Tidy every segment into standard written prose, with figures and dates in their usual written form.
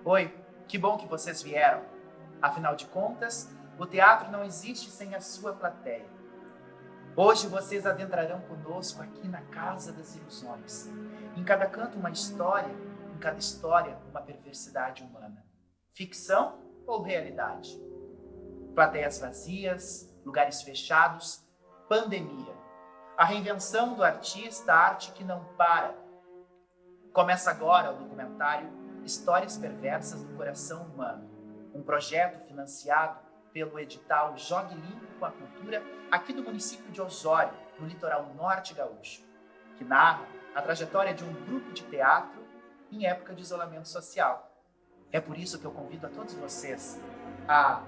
Oi, que bom que vocês vieram. Afinal de contas, o teatro não existe sem a sua plateia. Hoje vocês adentrarão conosco aqui na Casa das Ilusões. Em cada canto uma história, em cada história uma perversidade humana. Ficção ou realidade? Plateias vazias, lugares fechados, pandemia. A reinvenção do artista, a arte que não para. Começa agora o documentário Histórias Perversas do Coração Humano, um projeto financiado pelo edital Jogue Limpo com a Cultura aqui do município de Osório, no litoral norte gaúcho, que narra a trajetória de um grupo de teatro em época de isolamento social. É por isso que eu convido a todos vocês a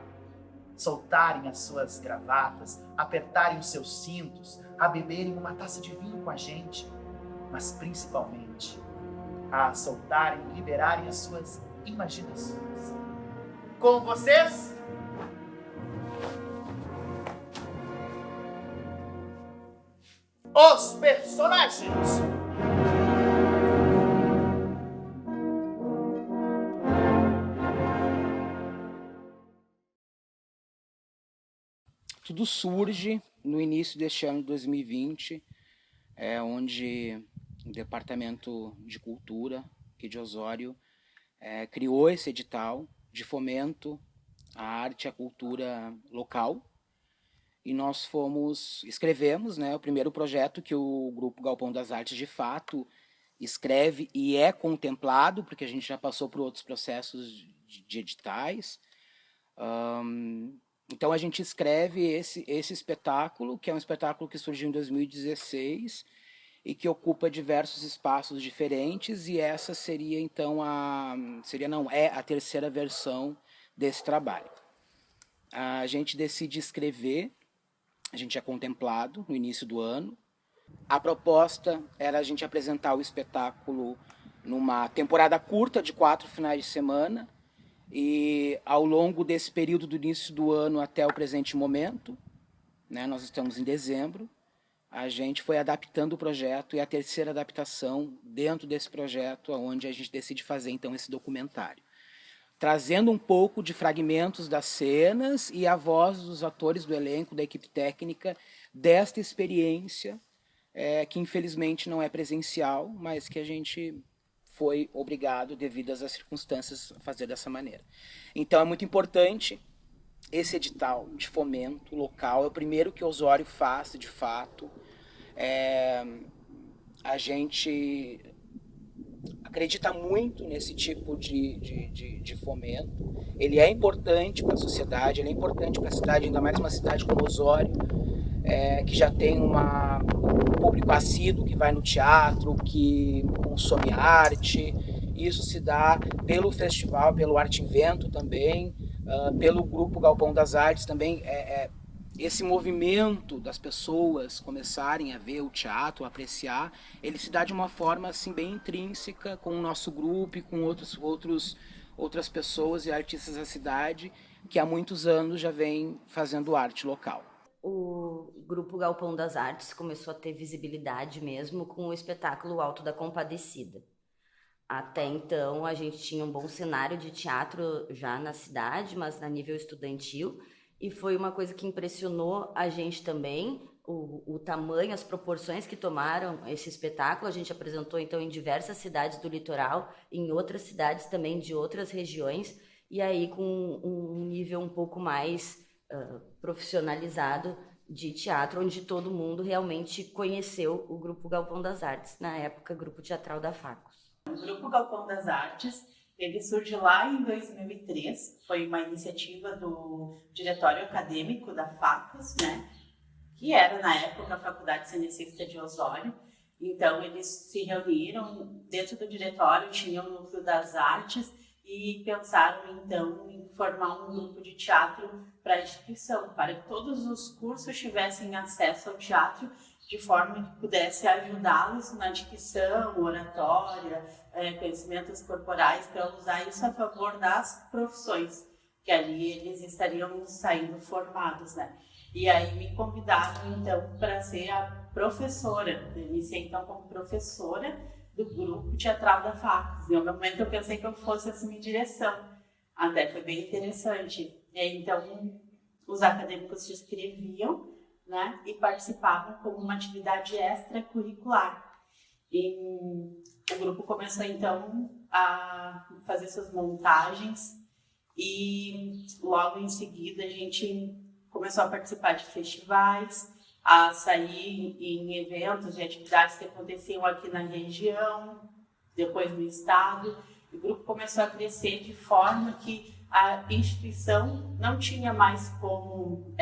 soltarem as suas gravatas, apertarem os seus cintos, a beberem uma taça de vinho com a gente, mas principalmente a soltarem e liberarem as suas imaginações. Com vocês, os personagens. Tudo surge no início deste ano de 2020, onde o Departamento de Cultura aqui de Osório criou esse edital de fomento à arte e à cultura local. E nós escrevemos o primeiro projeto que o Grupo Galpão das Artes de fato escreve e é contemplado, porque a gente já passou por outros processos de editais. Então a gente escreve esse espetáculo, que é um espetáculo que surgiu em 2016 e que ocupa diversos espaços diferentes, e essa seria então é a terceira versão desse trabalho. A gente decide escrever, a gente é contemplado no início do ano. A proposta era a gente apresentar o espetáculo numa temporada curta de 4 finais de semana, e ao longo desse período do início do ano até o presente momento, nós estamos em dezembro, a gente foi adaptando o projeto, e a terceira adaptação dentro desse projeto, onde a gente decide fazer então esse documentário, trazendo um pouco de fragmentos das cenas e a voz dos atores do elenco, da equipe técnica, desta experiência, que infelizmente não é presencial, mas que a gente foi obrigado, devido às circunstâncias, a fazer dessa maneira. Então é muito importante esse edital de fomento local, é o primeiro que Osório faz, de fato. A gente acredita muito nesse tipo de fomento. Ele é importante para a sociedade, ele é importante para a cidade, ainda mais uma cidade como Osório, que já tem um público assíduo que vai no teatro, que consome arte. Isso se dá pelo festival, pelo Arte Invento também, pelo Grupo Galpão das Artes também. Esse movimento das pessoas começarem a ver o teatro, a apreciar, ele se dá de uma forma assim, bem intrínseca com o nosso grupo e com outras pessoas e artistas da cidade que há muitos anos já vêm fazendo arte local. O Grupo Galpão das Artes começou a ter visibilidade mesmo com o espetáculo Alto da Compadecida. Até então a gente tinha um bom cenário de teatro já na cidade, mas a nível estudantil, e foi uma coisa que impressionou a gente também, o tamanho, as proporções que tomaram esse espetáculo. A gente apresentou então em diversas cidades do litoral, em outras cidades também de outras regiões, e aí com um nível um pouco mais profissionalizado de teatro, onde todo mundo realmente conheceu o Grupo Galpão das Artes, na época Grupo Teatral da Facos. O Grupo Galpão das Artes, ele surge lá em 2003, foi uma iniciativa do diretório acadêmico da Facos, que era na época a Faculdade Cenecista de Osório. Então eles se reuniram dentro do diretório, tinham o Núcleo das Artes, e pensaram então em formar um grupo de teatro para a instituição, para que todos os cursos tivessem acesso ao teatro, de forma que pudesse ajudá-los na dicção, oratória, conhecimentos corporais, para usar isso a favor das profissões, que ali eles estariam saindo formados, E aí me convidaram então para ser a professora, eu iniciei então como professora do grupo teatral da Facos. Em algum momento eu pensei que eu fosse assumir direção, até foi bem interessante. E aí, então, os acadêmicos se inscreviam, né, e participavam como uma atividade extracurricular. E o grupo começou, então, a fazer suas montagens e logo em seguida a gente começou a participar de festivais, a sair em eventos e atividades que aconteciam aqui na região, depois no estado. O grupo começou a crescer de forma que a instituição não tinha mais como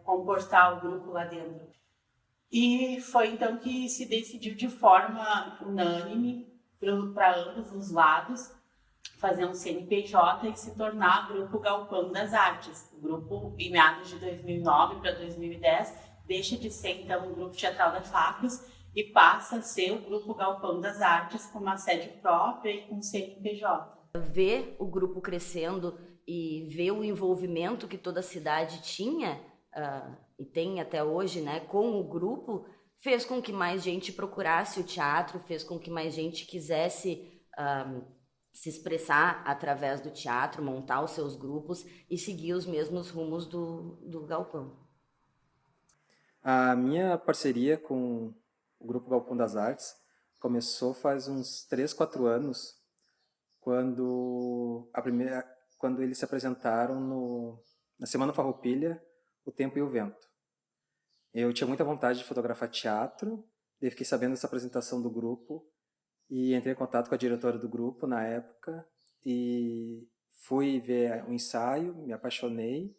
comportar o grupo lá dentro. E foi então que se decidiu de forma unânime para ambos os lados fazer um CNPJ e se tornar Grupo Galpão das Artes. O grupo, em meados de 2009 para 2010, deixa de ser então o Grupo Teatral da Facos e passa a ser o Grupo Galpão das Artes com uma sede própria e com CNPJ. Ver o grupo crescendo e ver o envolvimento que toda a cidade tinha, e tem até hoje, né, com o grupo, fez com que mais gente procurasse o teatro, fez com que mais gente quisesse se expressar através do teatro, montar os seus grupos e seguir os mesmos rumos do Galpão. A minha parceria com o Grupo Galpão das Artes começou faz uns 3, 4 anos, quando eles se apresentaram na Semana Farroupilha, O Tempo e o Vento. Eu tinha muita vontade de fotografar teatro, daí fiquei sabendo dessa apresentação do grupo e entrei em contato com a diretora do grupo na época e fui ver o ensaio, me apaixonei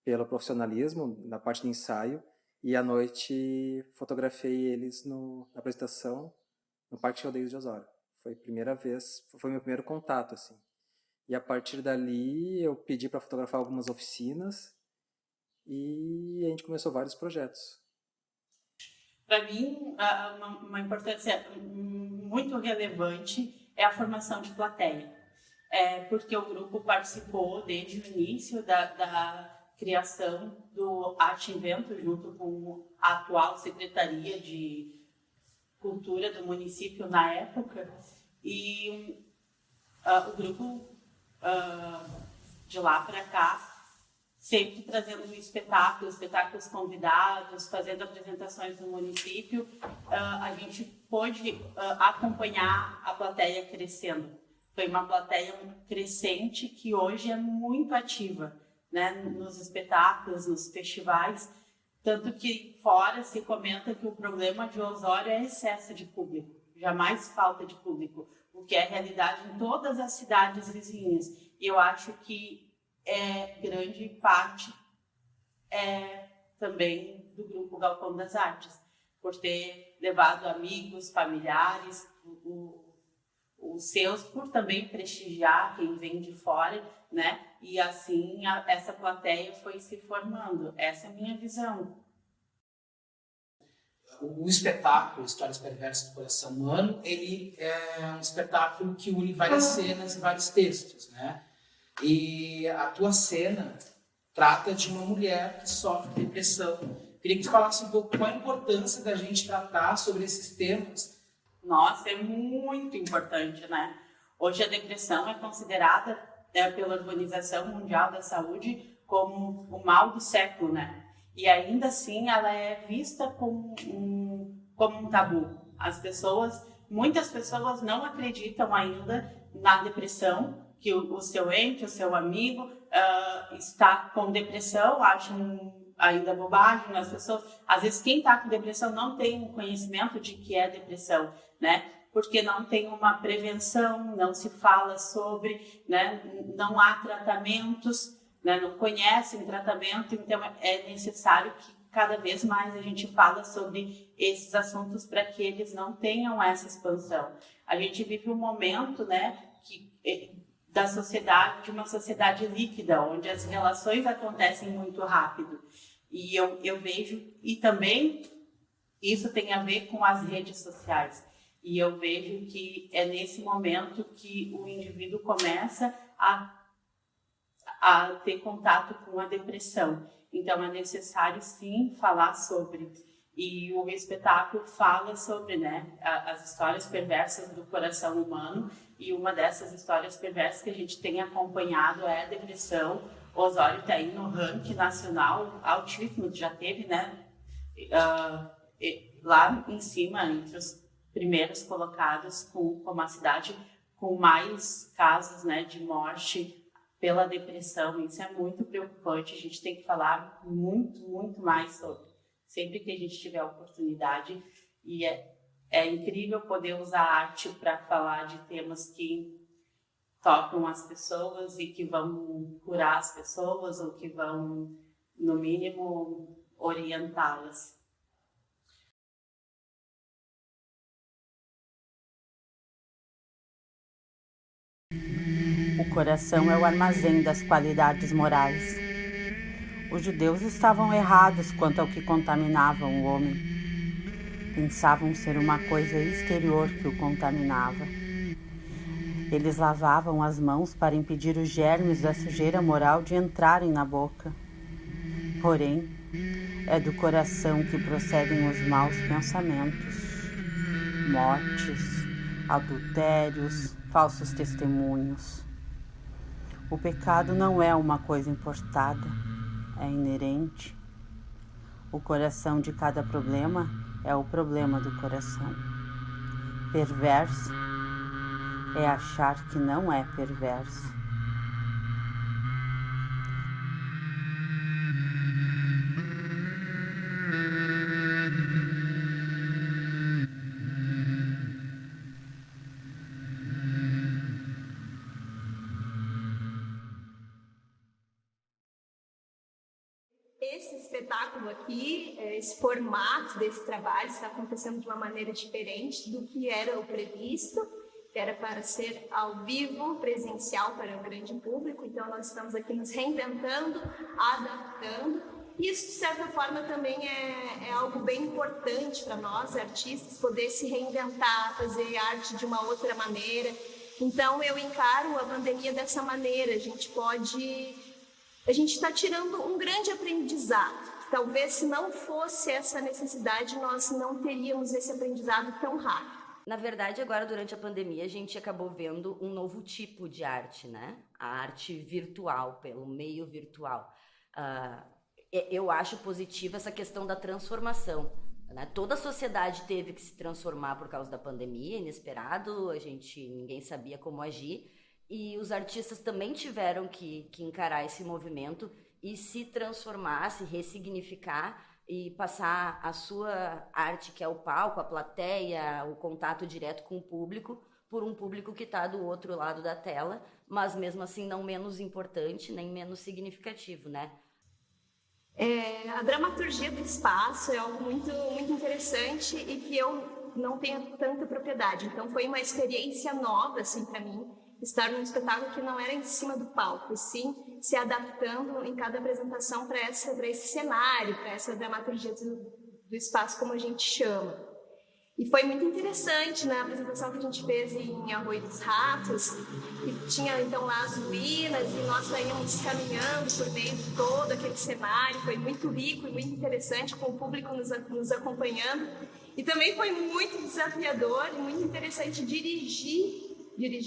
pelo profissionalismo na parte de ensaio e à noite fotografei eles na apresentação no Parque de Rodeios de Osório. Foi a primeira vez, foi meu primeiro contato, assim. E a partir dali eu pedi para fotografar algumas oficinas e a gente começou vários projetos. Para mim, uma importância muito relevante é a formação de plateia. Porque o grupo participou desde o início da criação do Arte Invento, junto com a atual Secretaria de Cultura do município na época. E o grupo, de lá para cá, sempre trazendo espetáculos convidados, fazendo apresentações no município, a gente pôde acompanhar a plateia crescendo. Foi uma plateia crescente que hoje é muito ativa, né, nos espetáculos, nos festivais, tanto que fora se comenta que o problema de Osório é excesso de público, jamais falta de público, o que é realidade em todas as cidades vizinhas. E eu acho que grande parte também do Grupo Galpão das Artes, por ter levado amigos, familiares, os seus, por também prestigiar quem vem de fora, né? E assim essa plateia foi se formando. Essa é a minha visão. O espetáculo Histórias Perversas do Coração Humano, ele é um espetáculo que une várias cenas e vários textos, né? E a tua cena trata de uma mulher que sofre depressão. Queria que tu falasse um pouco qual a importância da gente tratar sobre esses temas. Nossa, é muito importante, né? Hoje a depressão é considerada pela Organização Mundial da Saúde como o mal do século, né? E ainda assim ela é vista como um tabu. Muitas pessoas não acreditam ainda na depressão, que o seu ente, o seu amigo está com depressão, acham ainda bobagem. As pessoas, às vezes quem está com depressão não tem um conhecimento de que é depressão, né? Porque não tem uma prevenção, não se fala sobre, né? Não há tratamentos, né? Não conhecem tratamento, então é necessário que cada vez mais a gente fala sobre esses assuntos para que eles não tenham essa expansão. A gente vive um momento, né, da sociedade, de uma sociedade líquida, onde as relações acontecem muito rápido. E eu vejo, e também isso tem a ver com as redes sociais. E eu vejo que é nesse momento que o indivíduo começa a ter contato com a depressão. Então é necessário sim falar sobre. E o espetáculo fala sobre, né, as histórias perversas do coração humano, e uma dessas histórias perversas que a gente tem acompanhado é a depressão. O Osório está aí no ranking nacional altíssimo, já teve, né, lá em cima, entre os primeiros colocados, como a cidade com mais casos, né, de morte pela depressão. Isso é muito preocupante, a gente tem que falar muito, muito mais sobre, sempre que a gente tiver a oportunidade. E é incrível poder usar a arte para falar de temas que tocam as pessoas e que vão curar as pessoas ou que vão, no mínimo, orientá-las. O coração é o armazém das qualidades morais. Os judeus estavam errados quanto ao que contaminava o homem. Pensavam ser uma coisa exterior que o contaminava. Eles lavavam as mãos para impedir os germes da sujeira moral de entrarem na boca. Porém, é do coração que procedem os maus pensamentos, mortes, adultérios, falsos testemunhos. O pecado não é uma coisa importada, é inerente. O coração de cada problema é o problema do coração. Perverso é achar que não é perverso. Esse espetáculo aqui, esse formato desse trabalho está acontecendo de uma maneira diferente do que era o previsto, que era para ser ao vivo, presencial para o grande público. Então nós estamos aqui nos reinventando, adaptando. Isso, de certa forma, também é algo bem importante para nós, artistas, poder se reinventar, fazer arte de uma outra maneira. Então eu encaro a pandemia dessa maneira. A gente está tirando um grande aprendizado. Talvez, se não fosse essa necessidade, nós não teríamos esse aprendizado tão rápido. Na verdade, agora, durante a pandemia, a gente acabou vendo um novo tipo de arte, né? A arte virtual, pelo meio virtual. Eu acho positiva essa questão da transformação, né? Toda a sociedade teve que se transformar por causa da pandemia, inesperado, ninguém sabia como agir. E os artistas também tiveram que encarar esse movimento e se transformar, se ressignificar e passar a sua arte, que é o palco, a plateia, o contato direto com o público, por um público que está do outro lado da tela, mas mesmo assim não menos importante, nem menos significativo, né? A dramaturgia do espaço é algo muito, muito interessante e que eu não tenho tanta propriedade. Então foi uma experiência nova, assim, para mim, estar num espetáculo que não era em cima do palco, e sim se adaptando em cada apresentação para esse cenário, para essa dramaturgia do espaço, como a gente chama. E foi muito interessante na apresentação que a gente fez em Arroio dos Ratos, que tinha então lá as ruínas e nós saímos caminhando por meio de todo aquele cenário. Foi muito rico e muito interessante, com o público nos acompanhando. E também foi muito desafiador e muito interessante dirigir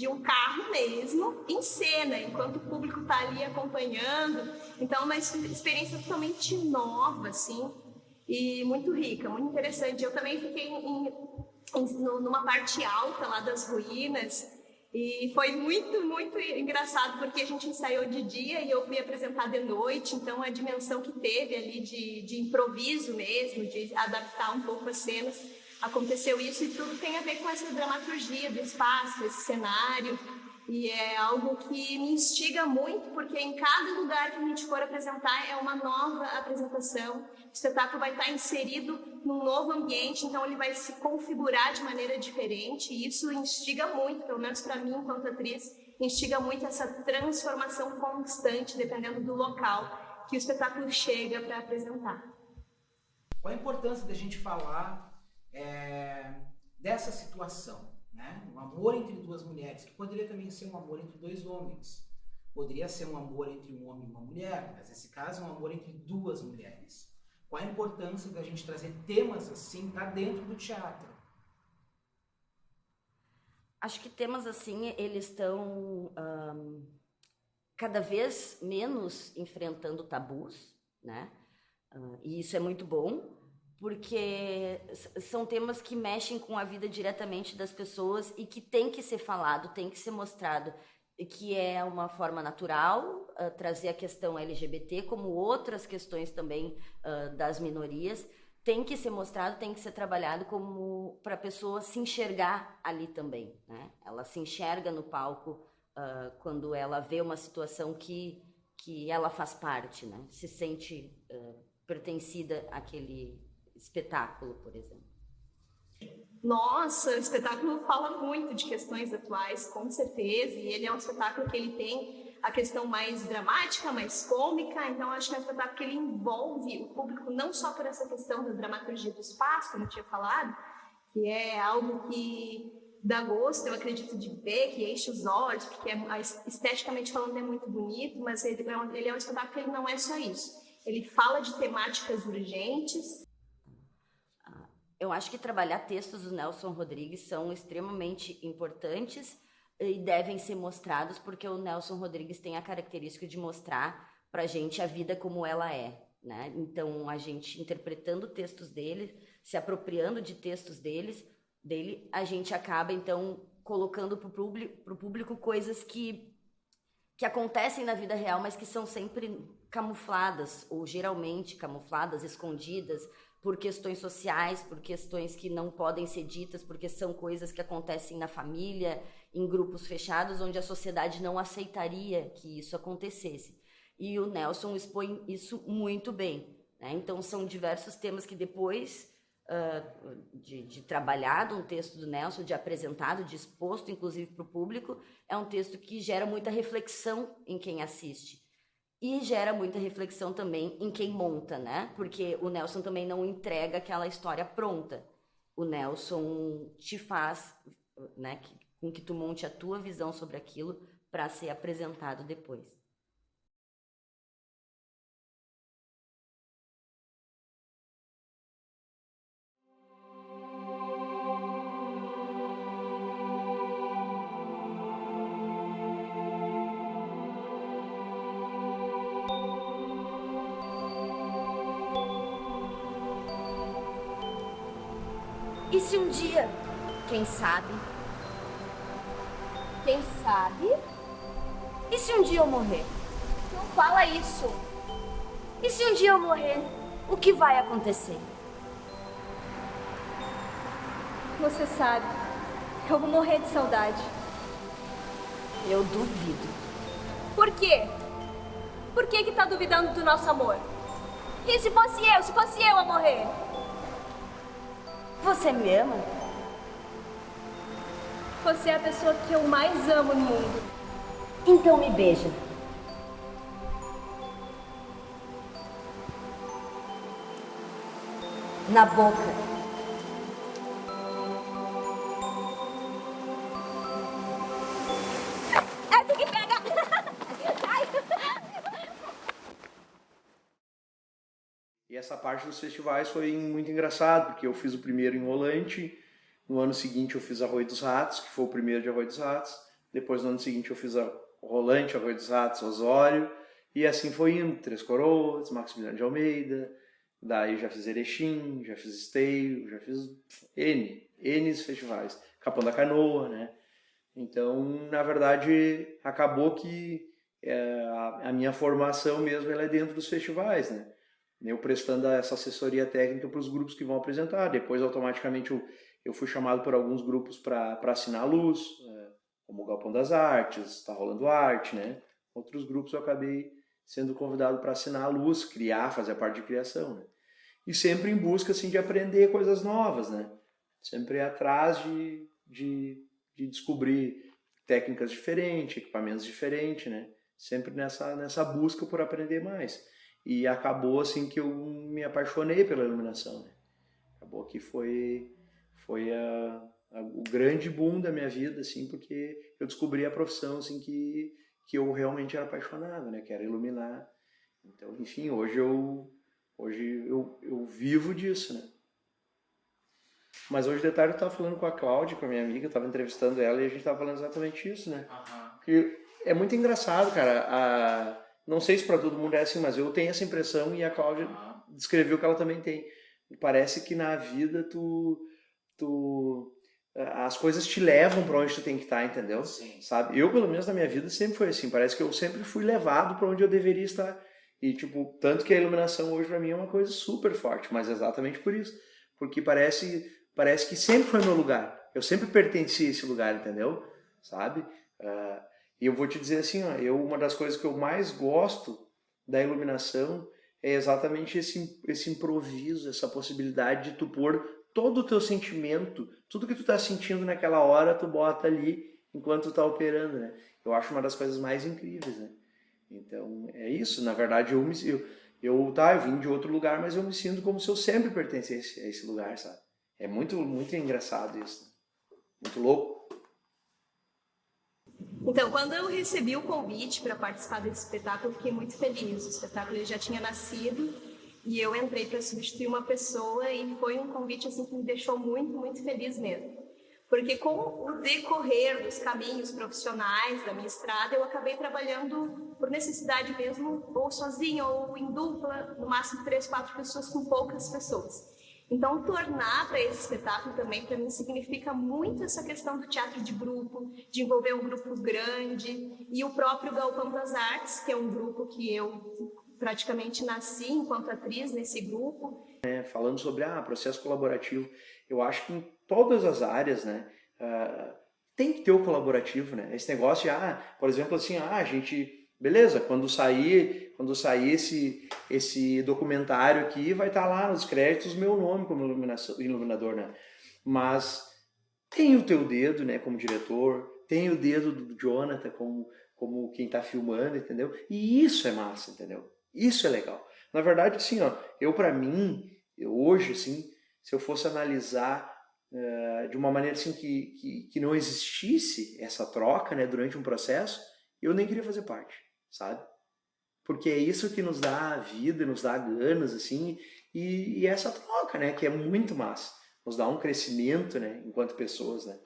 um carro mesmo, em cena, enquanto o público está ali acompanhando. Então, uma experiência totalmente nova, assim, e muito rica, muito interessante. Eu também fiquei numa parte alta lá das ruínas, e foi muito, muito engraçado, porque a gente ensaiou de dia e eu fui apresentar de noite, então a dimensão que teve ali de improviso mesmo, de adaptar um pouco as cenas, aconteceu isso, e tudo tem a ver com essa dramaturgia do espaço, esse cenário, e é algo que me instiga muito, porque em cada lugar que a gente for apresentar é uma nova apresentação. O espetáculo vai estar inserido num novo ambiente, então ele vai se configurar de maneira diferente, e isso instiga muito, pelo menos para mim, enquanto atriz, instiga muito essa transformação constante, dependendo do local que o espetáculo chega para apresentar. Qual a importância da gente falar dessa situação, né? Um amor entre duas mulheres, que poderia também ser um amor entre dois homens, poderia ser um amor entre um homem e uma mulher, mas nesse caso é um amor entre duas mulheres. Qual a importância da gente trazer temas assim para dentro do teatro? Acho que temas assim, eles estão cada vez menos enfrentando tabus, né? E isso é muito bom, porque são temas que mexem com a vida diretamente das pessoas e que tem que ser falado, tem que ser mostrado, que é uma forma natural trazer a questão LGBT, como outras questões também das minorias, tem que ser mostrado, tem que ser trabalhado como para a pessoa se enxergar ali também, né? Ela se enxerga no palco quando ela vê uma situação que ela faz parte, né? Se sente pertencida àquele espetáculo, por exemplo. Nossa, o espetáculo fala muito de questões atuais, com certeza, e ele é um espetáculo que ele tem a questão mais dramática, mais cômica, então acho que é um espetáculo que ele envolve o público não só por essa questão da dramaturgia do espaço, como eu tinha falado, que é algo que dá gosto, eu acredito, de ver, que enche os olhos, porque esteticamente falando é muito bonito, mas ele é um espetáculo que ele não é só isso. Ele fala de temáticas urgentes. Eu acho que trabalhar textos do Nelson Rodrigues são extremamente importantes e devem ser mostrados, porque o Nelson Rodrigues tem a característica de mostrar pra gente a vida como ela é, né? Então, a gente interpretando textos dele, se apropriando de textos dele, a gente acaba, então, colocando pro público coisas que acontecem na vida real, mas que são sempre camufladas, ou geralmente camufladas, escondidas, por questões sociais, por questões que não podem ser ditas, porque são coisas que acontecem na família, em grupos fechados, onde a sociedade não aceitaria que isso acontecesse. E o Nelson expõe isso muito bem, né? Então, são diversos temas que depois de trabalhado um texto do Nelson, de apresentado, de exposto, inclusive, para o público, é um texto que gera muita reflexão em quem assiste. E gera muita reflexão também em quem monta, né? Porque o Nelson também não entrega aquela história pronta. O Nelson te faz, né, com que tu monte a tua visão sobre aquilo para ser apresentado depois. E se um dia, quem sabe? E se um dia eu morrer? Não fala isso. E se um dia eu morrer, o que vai acontecer? Você sabe, eu vou morrer de saudade. Eu duvido. Por quê? Por que tá duvidando do nosso amor? E se fosse eu a morrer? Você me ama? Você é a pessoa que eu mais amo no mundo. Então me beija. Na boca. É tu que pega! E essa parte dos festivais foi muito engraçado, porque eu fiz o primeiro em Rolante, no ano seguinte eu fiz Arroio dos Ratos, que foi o primeiro de Arroio dos Ratos, depois no ano seguinte eu fiz Rolante, Arroio dos Ratos, Osório, e assim foi indo, Três Coroas, Maximiliano de Almeida, daí já fiz Erechim, já fiz Esteio, já fiz N festivais, Capão da Canoa, né? Então, na verdade, acabou que a minha formação mesmo ela é dentro dos festivais, né? Eu prestando essa assessoria técnica para os grupos que vão apresentar. Depois, automaticamente, eu fui chamado por alguns grupos para assinar a luz, como o Galpão das Artes, Tá Rolando Arte, né? Outros grupos eu acabei sendo convidado para assinar a luz, fazer a parte de criação, né? E sempre em busca assim, de aprender coisas novas, né? Sempre atrás de descobrir técnicas diferentes, equipamentos diferentes, né? Sempre nessa busca por aprender mais. E acabou assim que eu me apaixonei pela iluminação, né? Acabou que foi o grande boom da minha vida, assim, porque eu descobri a profissão assim que eu realmente era apaixonado, né? Que era iluminar. Então, enfim, hoje Hoje eu vivo disso, né? Mas hoje de tarde eu estava falando com a Cláudia, com a minha amiga, eu estava entrevistando ela e a gente estava falando exatamente isso, né? Que é muito engraçado, cara. Não sei se para todo mundo é assim, mas eu tenho essa impressão e a Cláudia descreveu que ela também tem. Parece que na vida as coisas te levam para onde tu tem que estar, entendeu? Sim. Sabe? Eu, pelo menos na minha vida, sempre foi assim. Parece que eu sempre fui levado para onde eu deveria estar. E, tipo, tanto que a iluminação hoje para mim é uma coisa super forte, mas exatamente por isso. Porque parece que sempre foi meu lugar. Eu sempre pertenci a esse lugar, entendeu? Sabe? E eu vou te dizer assim, ó, uma das coisas que eu mais gosto da iluminação é exatamente esse improviso, essa possibilidade de tu pôr todo o teu sentimento, tudo que tu tá sentindo naquela hora, tu bota ali enquanto tu tá operando, né? Eu acho uma das coisas mais incríveis, né? Então, é isso. Na verdade, eu vim de outro lugar, mas eu me sinto como se eu sempre pertencesse a esse lugar, sabe? É muito, muito engraçado isso, né? Muito louco. Então, quando eu recebi o convite para participar desse espetáculo, eu fiquei muito feliz. O espetáculo já tinha nascido e eu entrei para substituir uma pessoa e foi um convite assim que me deixou muito, muito feliz mesmo. Porque com o decorrer dos caminhos profissionais da minha estrada, eu acabei trabalhando por necessidade mesmo, ou sozinha, ou em dupla, no máximo 3, 4 pessoas com poucas pessoas. Então, tornar para esse espetáculo também, para mim, significa muito essa questão do teatro de grupo, de envolver um grupo grande, e o próprio Galpão das Artes, que é um grupo que eu praticamente nasci enquanto atriz nesse grupo. Falando sobre processo colaborativo, eu acho que em todas as áreas, né, tem que ter o colaborativo, né? Esse negócio de, por exemplo, assim, a gente, beleza, quando sair esse documentário aqui, vai estar lá nos créditos meu nome como iluminador, né? Mas tem o teu dedo, né, como diretor, tem o dedo do Jonathan como quem está filmando, entendeu? E isso é massa, entendeu? Isso é legal. Na verdade, assim, ó, para mim, hoje, assim, se eu fosse analisar de uma maneira assim que não existisse essa troca, né, durante um processo, eu nem queria fazer parte, sabe? Porque é isso que nos dá vida, nos dá ganas, assim, e essa troca, né, que é muito massa, nos dá um crescimento, né, enquanto pessoas, né.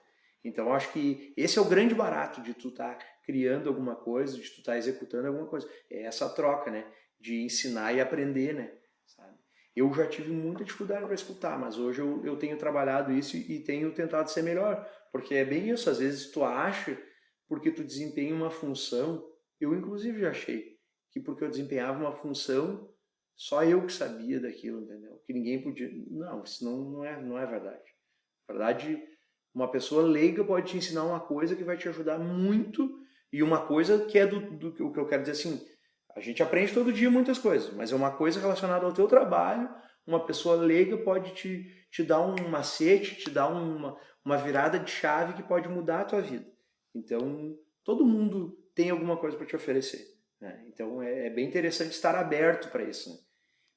Então, eu acho que esse é o grande barato de tu estar criando alguma coisa, de tu estar executando alguma coisa, é essa troca, né, de ensinar e aprender, né, sabe? Eu já tive muita dificuldade para escutar, mas hoje eu tenho trabalhado isso e tenho tentado ser melhor, porque é bem isso, às vezes tu acha, porque tu desempenha uma função, eu inclusive já achei, que porque eu desempenhava uma função, só eu que sabia daquilo, entendeu? Que ninguém podia... Não, isso não é verdade. Na verdade, uma pessoa leiga pode te ensinar uma coisa que vai te ajudar muito, e uma coisa que é do que eu quero dizer assim, a gente aprende todo dia muitas coisas, mas é uma coisa relacionada ao teu trabalho, uma pessoa leiga pode te dar um macete, te dar uma virada de chave que pode mudar a tua vida. Então, todo mundo tem alguma coisa para te oferecer, né? Então, é bem interessante estar aberto para isso, né?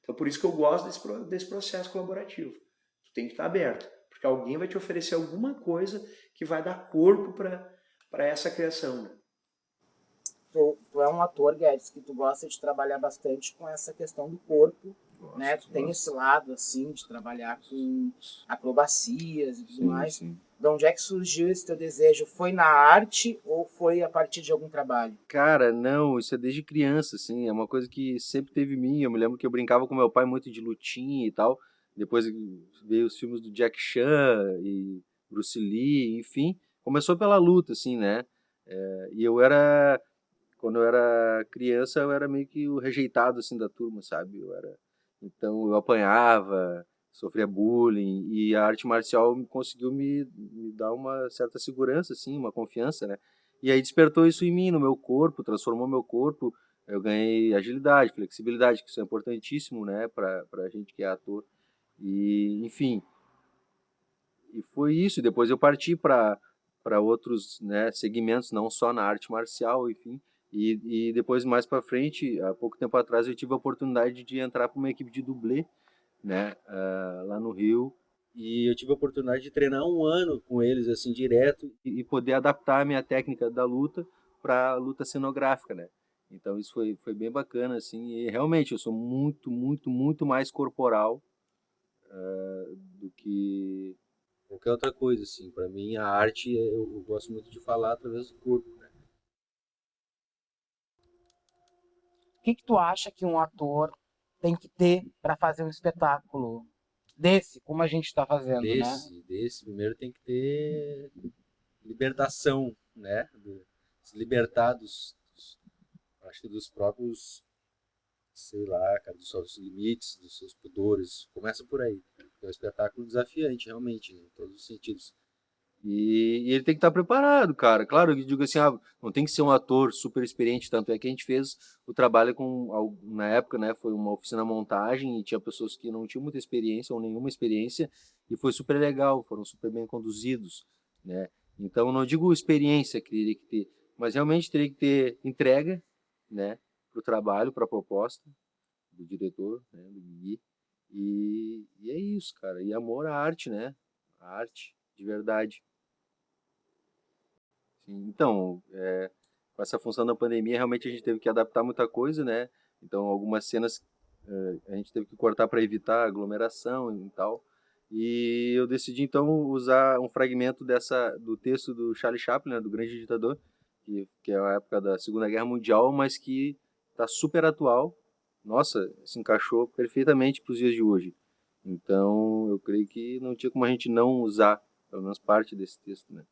Então, por isso que eu gosto desse processo colaborativo. Tu tem que estar aberto, porque alguém vai te oferecer alguma coisa que vai dar corpo para essa criação, né? Tu é um ator, Guedes, que tu gosta de trabalhar bastante com essa questão do corpo, né? Tu tem esse lado, assim, de trabalhar com acrobacias e tudo mais. Sim. De onde é que surgiu esse teu desejo? Foi na arte ou foi a partir de algum trabalho? Cara, não, isso é desde criança, assim, é uma coisa que sempre teve em mim. Eu me lembro que eu brincava com meu pai muito de lutinha e tal. Depois veio os filmes do Jack Chan e Bruce Lee, enfim. Começou pela luta, assim, né? E quando eu era criança, eu era meio que o rejeitado, assim, da turma, sabe? Então eu apanhava, sofria bullying, e a arte marcial conseguiu me dar uma certa segurança, assim, uma confiança, né? E aí despertou isso em mim, no meu corpo, transformou meu corpo. Eu ganhei agilidade, flexibilidade, que isso é importantíssimo, né, pra gente que é ator. E, enfim, e foi isso. Depois eu parti para outros, né, segmentos, não só na arte marcial, enfim. E depois, mais para frente, há pouco tempo atrás, eu tive a oportunidade de entrar para uma equipe de dublê, né, lá no Rio. E eu tive a oportunidade de treinar 1 ano com eles, assim, direto, e poder adaptar a minha técnica da luta para a luta cenográfica, né. Então isso foi bem bacana, assim, e realmente eu sou muito, muito, muito mais corporal do que qualquer outra coisa, assim. Para mim a arte, eu gosto muito de falar através do corpo, né? O que tu acha que um ator tem que ter para fazer um espetáculo desse, como a gente está fazendo, né? Desse, primeiro tem que ter libertação, né? Se libertar acho que dos próprios, sei lá, cara, dos seus limites, dos seus pudores. Começa por aí. É um espetáculo desafiante, realmente, em todos os sentidos. E ele tem que estar preparado, cara. Claro, eu digo assim, não tem que ser um ator super experiente, tanto é que a gente fez o trabalho na época, né, foi uma oficina montagem e tinha pessoas que não tinham muita experiência ou nenhuma experiência e foi super legal, foram super bem conduzidos, né. Então, eu não digo experiência que teria que ter, mas realmente teria que ter entrega, né, para o trabalho, para a proposta do diretor, né, do Gui. E é isso, cara. E amor à arte, né, a arte de verdade. Então, com essa função da pandemia, realmente a gente teve que adaptar muita coisa, né? Então, algumas cenas a gente teve que cortar para evitar aglomeração e tal. E eu decidi, então, usar um fragmento do texto do Charlie Chaplin, né, do Grande Ditador, que é a época da Segunda Guerra Mundial, mas que está super atual. Nossa, se encaixou perfeitamente para os dias de hoje. Então, eu creio que não tinha como a gente não usar, pelo menos parte desse texto, né?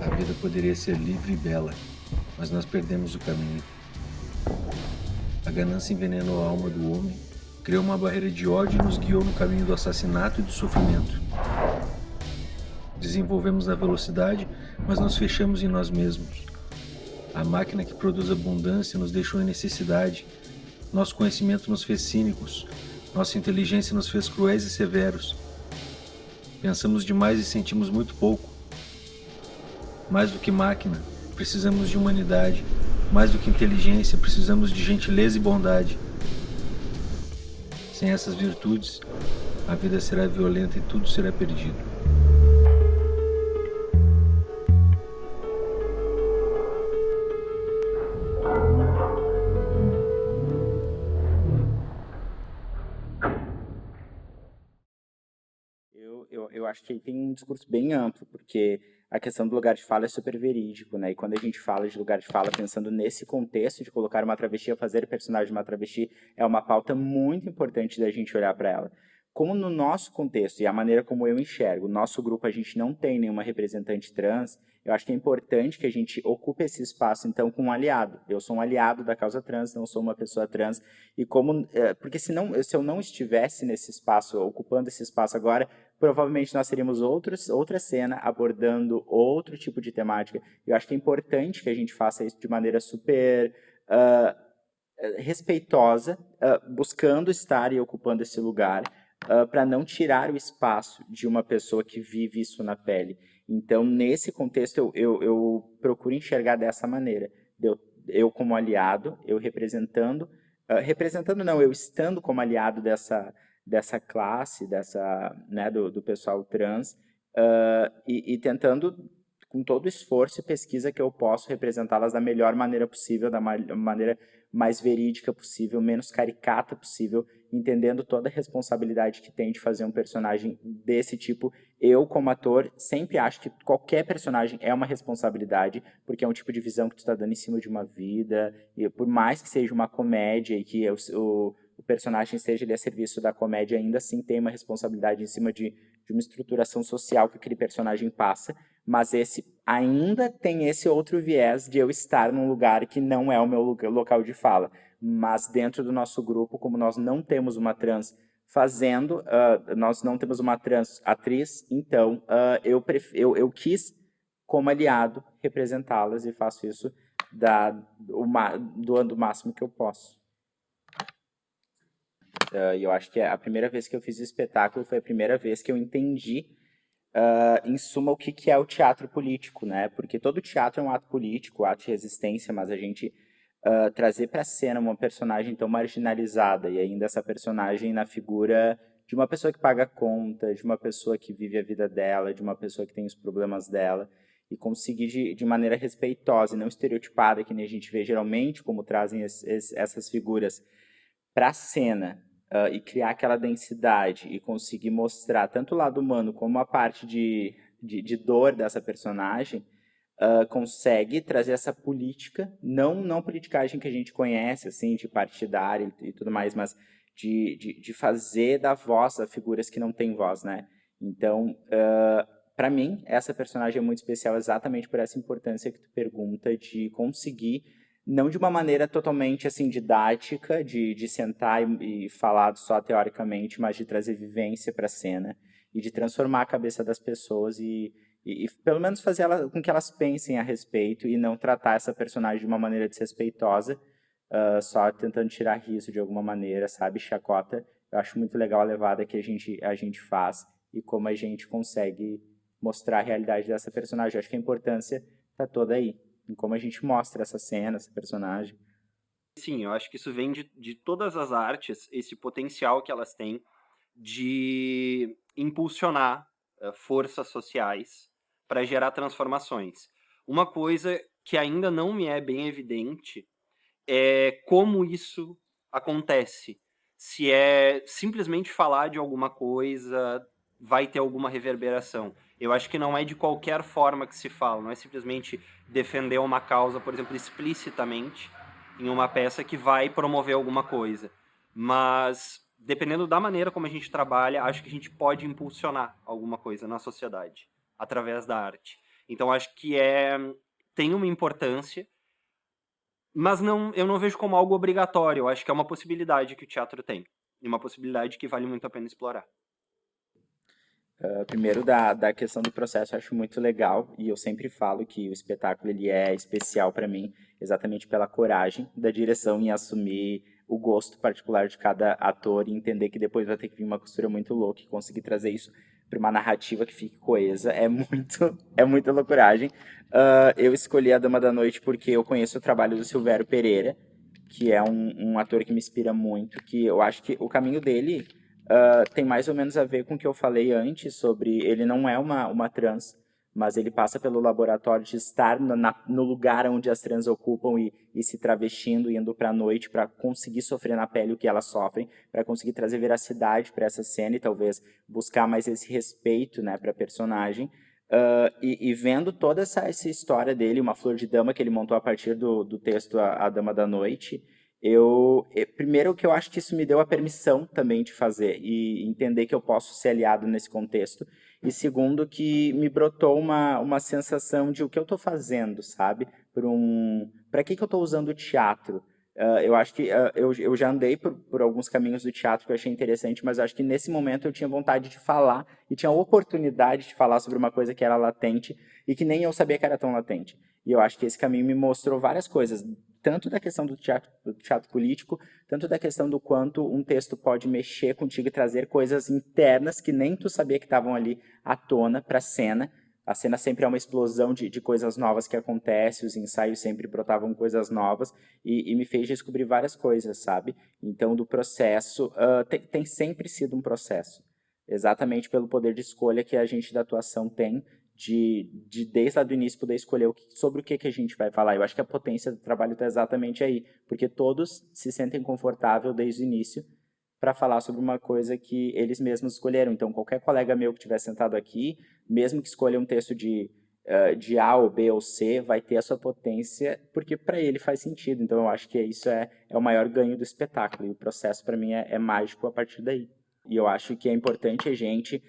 A vida poderia ser livre e bela, mas nós perdemos o caminho. A ganância envenenou a alma do homem, criou uma barreira de ódio e nos guiou no caminho do assassinato e do sofrimento. Desenvolvemos a velocidade, mas nos fechamos em nós mesmos. A máquina que produz abundância nos deixou em necessidade. Nosso conhecimento nos fez cínicos. Nossa inteligência nos fez cruéis e severos. Pensamos demais e sentimos muito pouco. Mais do que máquina, precisamos de humanidade. Mais do que inteligência, precisamos de gentileza e bondade. Sem essas virtudes, a vida será violenta e tudo será perdido. Eu acho que ele tem um discurso bem amplo, porque a questão do lugar de fala é super verídico, né? E quando a gente fala de lugar de fala pensando nesse contexto de colocar uma travesti a fazer o personagem de uma travesti, é uma pauta muito importante da gente olhar para ela. Como no nosso contexto e a maneira como eu enxergo, nosso grupo a gente não tem nenhuma representante trans, eu acho que é importante que a gente ocupe esse espaço, então, com um aliado. Eu sou um aliado da causa trans, não sou uma pessoa trans. E porque se eu não estivesse nesse espaço, ocupando esse espaço agora, provavelmente nós teríamos outra cena abordando outro tipo de temática. Eu acho que é importante que a gente faça isso de maneira super respeitosa, buscando estar e ocupando esse lugar, para não tirar o espaço de uma pessoa que vive isso na pele. Então, nesse contexto, eu procuro enxergar dessa maneira. Eu como aliado, eu eu estando como aliado dessa classe, né, do pessoal trans, e tentando, com todo o esforço e pesquisa que eu posso, representá-las da melhor maneira possível, da maneira mais verídica possível, menos caricata possível, entendendo toda a responsabilidade que tem de fazer um personagem desse tipo. Eu, como ator, sempre acho que qualquer personagem é uma responsabilidade, porque é um tipo de visão que tu está dando em cima de uma vida, e por mais que seja uma comédia e que o personagem esteja ali a serviço da comédia, ainda assim tem uma responsabilidade em cima de uma estruturação social que aquele personagem passa, mas esse ainda tem esse outro viés de eu estar num lugar que não é o meu local de fala. Mas dentro do nosso grupo, como nós não temos uma trans fazendo, nós não temos uma trans atriz, então eu quis, como aliado, representá-las e faço isso doando o máximo que eu posso. E eu acho que a primeira vez que eu fiz o espetáculo foi a primeira vez que eu entendi, em suma, o que é o teatro político, né? Porque todo teatro é um ato político, ato de resistência, mas a gente trazer para a cena uma personagem tão marginalizada e ainda essa personagem na figura de uma pessoa que paga conta, de uma pessoa que vive a vida dela, de uma pessoa que tem os problemas dela, e conseguir de maneira respeitosa e não estereotipada, que nem a gente vê geralmente, como trazem essas figuras para a cena, e criar aquela densidade e conseguir mostrar tanto o lado humano como a parte de dor dessa personagem, consegue trazer essa política, não politicagem que a gente conhece, assim, de partidária e tudo mais, mas de fazer da voz a figuras que não têm voz, né? Então, para mim, essa personagem é muito especial exatamente por essa importância que tu pergunta, de conseguir, não de uma maneira totalmente assim didática, de sentar e falar só teoricamente, mas de trazer vivência para a cena e de transformar a cabeça das pessoas e pelo menos fazer com que elas pensem a respeito e não tratar essa personagem de uma maneira desrespeitosa, só tentando tirar riso de alguma maneira, sabe, chacota. Eu acho muito legal a levada que a gente faz e como a gente consegue mostrar a realidade dessa personagem. Eu acho que a importância está toda aí, em como a gente mostra essa cena, essa personagem. Sim, eu acho que isso vem de todas as artes, esse potencial que elas têm de impulsionar forças sociais para gerar transformações. Uma coisa que ainda não me é bem evidente é como isso acontece. Se é simplesmente falar de alguma coisa, vai ter alguma reverberação. Eu acho que não é de qualquer forma que se fala, não é simplesmente defender uma causa, por exemplo, explicitamente, em uma peça que vai promover alguma coisa. Mas, dependendo da maneira como a gente trabalha, acho que a gente pode impulsionar alguma coisa na sociedade, através da arte. Então, acho que tem uma importância, mas eu não vejo como algo obrigatório. Eu acho que é uma possibilidade que o teatro tem, e uma possibilidade que vale muito a pena explorar. Primeiro, da questão do processo, eu acho muito legal, e eu sempre falo que o espetáculo ele é especial para mim, exatamente pela coragem da direção em assumir o gosto particular de cada ator e entender que depois vai ter que vir uma costura muito louca e conseguir trazer isso para uma narrativa que fique coesa. É muita loucuragem. Eu escolhi A Dama da Noite porque eu conheço o trabalho do Silvério Pereira, que é um ator que me inspira muito, que eu acho que o caminho dele tem mais ou menos a ver com o que eu falei antes sobre ele não é uma trans, mas ele passa pelo laboratório de estar no lugar onde as trans ocupam e se travestindo, indo para a noite para conseguir sofrer na pele o que elas sofrem, para conseguir trazer veracidade para essa cena e talvez buscar mais esse respeito, né, para a personagem. E vendo toda essa história dele, Uma Flor de Dama, que ele montou a partir do texto A Dama da Noite, primeiro que eu acho que isso me deu a permissão também de fazer e entender que eu posso ser aliado nesse contexto, e segundo que me brotou uma sensação de o que eu estou fazendo, sabe? Para que eu estou usando o teatro? Eu acho que eu já andei por alguns caminhos do teatro que eu achei interessante, mas eu acho que nesse momento eu tinha vontade de falar e tinha a oportunidade de falar sobre uma coisa que era latente e que nem eu sabia que era tão latente. E eu acho que esse caminho me mostrou várias coisas, tanto da questão do teatro político, tanto da questão do quanto um texto pode mexer contigo e trazer coisas internas que nem tu sabia que estavam ali à tona para a cena. A cena sempre é uma explosão de coisas novas que acontecem, os ensaios sempre brotavam coisas novas e me fez descobrir várias coisas, sabe? Então, do processo, tem sempre sido um processo, exatamente pelo poder de escolha que a gente da atuação tem, desde lá do início poder escolher sobre o que a gente vai falar. Eu acho que a potência do trabalho está exatamente aí, porque todos se sentem confortáveis desde o início para falar sobre uma coisa que eles mesmos escolheram. Então, qualquer colega meu que estiver sentado aqui, mesmo que escolha um texto de A ou B ou C, vai ter a sua potência, porque para ele faz sentido. Então, eu acho que isso é o maior ganho do espetáculo, e o processo, para mim, é mágico a partir daí. E eu acho que é importante a gente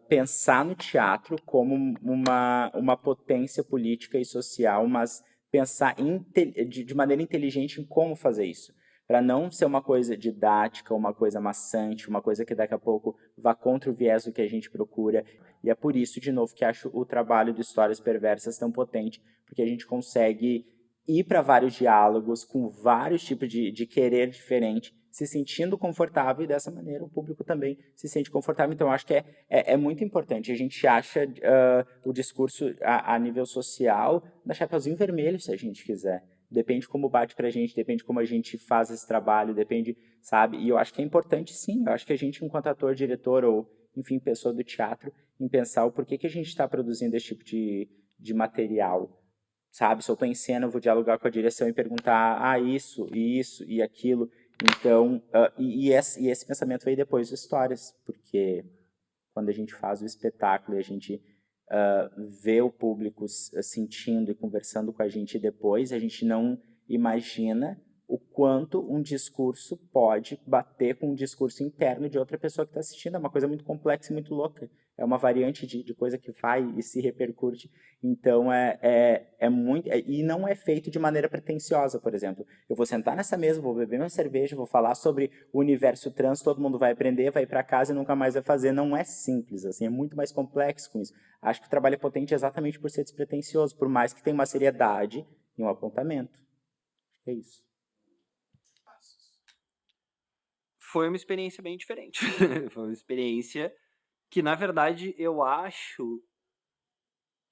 pensar no teatro como uma potência política e social, mas pensar de maneira inteligente em como fazer isso. para não ser uma coisa didática, uma coisa maçante, uma coisa que daqui a pouco vá contra o viés do que a gente procura. E é por isso, de novo, que acho o trabalho do Histórias Perversas tão potente, porque a gente consegue ir para vários diálogos, com vários tipos de querer diferente, se sentindo confortável, e dessa maneira o público também se sente confortável. Então, acho que é muito importante. A gente acha o discurso a nível social da Chapeuzinho Vermelho, se a gente quiser. Depende como bate pra gente, depende como a gente faz esse trabalho, depende, sabe? E eu acho que é importante, sim. Eu acho que a gente, enquanto ator, diretor ou, enfim, pessoa do teatro, em pensar o porquê que a gente está produzindo esse tipo de material, sabe? Se eu estou em cena, eu vou dialogar com a direção e perguntar, isso e aquilo. Então, esse pensamento veio depois das histórias, porque quando a gente faz o espetáculo e a gente vê o público sentindo e conversando com a gente depois, a gente não imagina o quanto um discurso pode bater com um discurso interno de outra pessoa que está assistindo. É uma coisa muito complexa e muito louca. É uma variante de coisa que vai e se repercute. Então, é muito... E não é feito de maneira pretensiosa, por exemplo. Eu vou sentar nessa mesa, vou beber uma cerveja, vou falar sobre o universo trans, todo mundo vai aprender, vai ir para casa e nunca mais vai fazer. Não é simples, assim, é muito mais complexo com isso. Acho que o trabalho é potente exatamente por ser despretensioso, por mais que tenha uma seriedade e um apontamento. É isso. Foi uma experiência bem diferente. Foi uma experiência que, na verdade, eu acho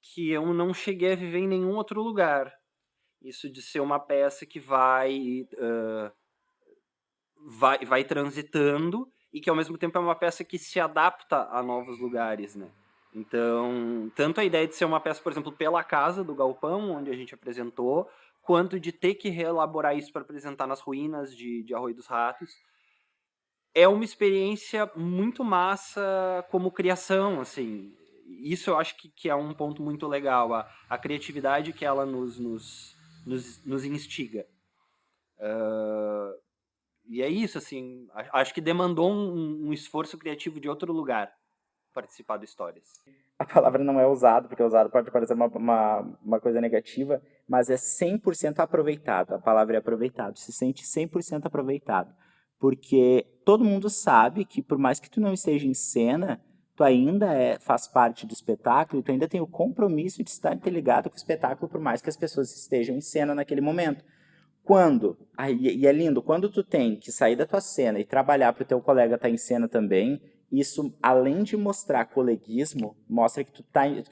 que eu não cheguei a viver em nenhum outro lugar. Isso de ser uma peça que vai transitando e que, ao mesmo tempo, é uma peça que se adapta a novos lugares, né? Então, tanto a ideia de ser uma peça, por exemplo, pela casa do Galpão, onde a gente apresentou, quanto de ter que reelaborar isso para apresentar nas ruínas de Arroio dos Ratos, é uma experiência muito massa como criação, assim. Isso eu acho que é um ponto muito legal, a criatividade que ela nos instiga. E é isso, assim, acho que demandou um esforço criativo de outro lugar participar do Histórias. A palavra não é usada, porque usado pode parecer uma coisa negativa, mas é 100% aproveitado. A palavra é aproveitado, se sente 100% aproveitado. Porque todo mundo sabe que, por mais que tu não esteja em cena, tu ainda faz parte do espetáculo, tu ainda tem o compromisso de estar interligado com o espetáculo, por mais que as pessoas estejam em cena naquele momento. E é lindo, quando tu tem que sair da tua cena e trabalhar para o teu colega estar em cena também, isso, além de mostrar coleguismo, mostra que tu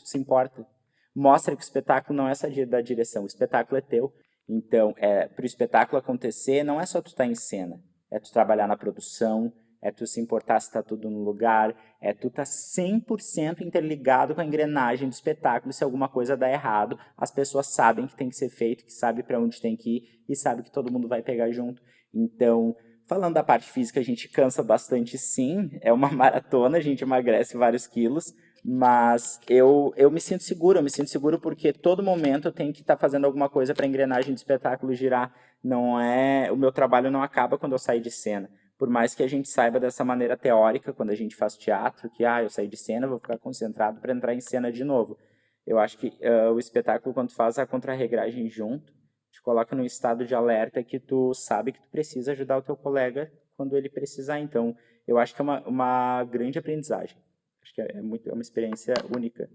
se importa. Mostra que o espetáculo não é só da direção, o espetáculo é teu. Então, para o espetáculo acontecer, não é só tu estar em cena. É tu trabalhar na produção, é tu se importar se está tudo no lugar, é tu estar 100% interligado com a engrenagem do espetáculo. Se alguma coisa dá errado, as pessoas sabem que tem que ser feito, que sabe para onde tem que ir e sabe que todo mundo vai pegar junto. Então, falando da parte física, a gente cansa bastante, sim. É uma maratona, a gente emagrece vários quilos, mas eu me sinto seguro porque todo momento eu tenho que estar fazendo alguma coisa para a engrenagem do espetáculo girar. O meu trabalho não acaba quando eu sair de cena. Por mais que a gente saiba dessa maneira teórica, quando a gente faz teatro, que eu saí de cena, vou ficar concentrado para entrar em cena de novo. Eu acho que o espetáculo, quando faz a contra-regragem junto, te coloca num estado de alerta que tu sabe que tu precisa ajudar o teu colega quando ele precisar. Então, eu acho que é uma grande aprendizagem. Acho que é uma experiência única.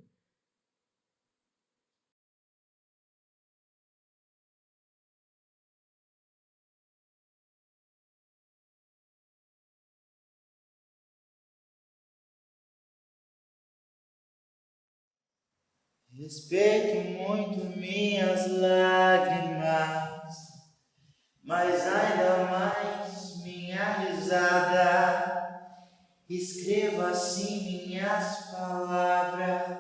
Respeito muito minhas lágrimas, mas ainda mais minha risada. Escrevo assim minhas palavras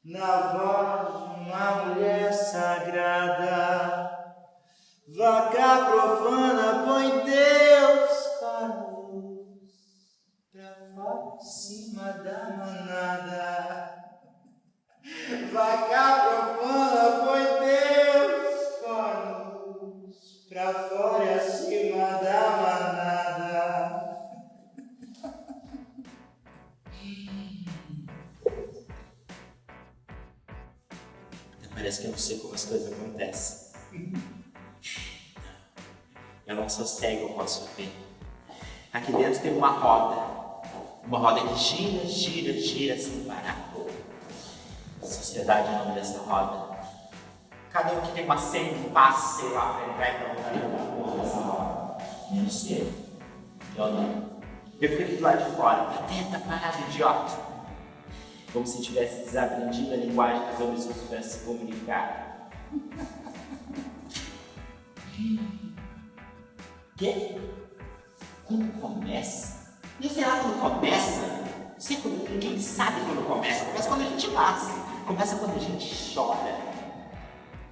na voz de uma mulher sagrada. Vaca profana, põe teus cornos pra fora de cima da manada. Vaca profana, põe teus cornos pra fora e acima da manada. Parece que eu não sei como as coisas acontecem. Eu não sou cego, eu posso ver. Aqui dentro tem uma roda que gira, gira, gira sem parar. Sociedade é o nome dessa roda. Cada um que tem uma senha, um passe, sei lá, pra entrar e pra voltar na porra dessa roda. Menos eu. Eu não. Eu fico aqui do lado de fora. Atenta, parada, idiota. Como se tivesse desaprendido a linguagem que os homens pudessem se comunicar. Quê? Quando começa? Eu sei lá quando começa. Sei quando ninguém sabe quando começa. Começa quando a gente nasce. Começa quando a gente chora.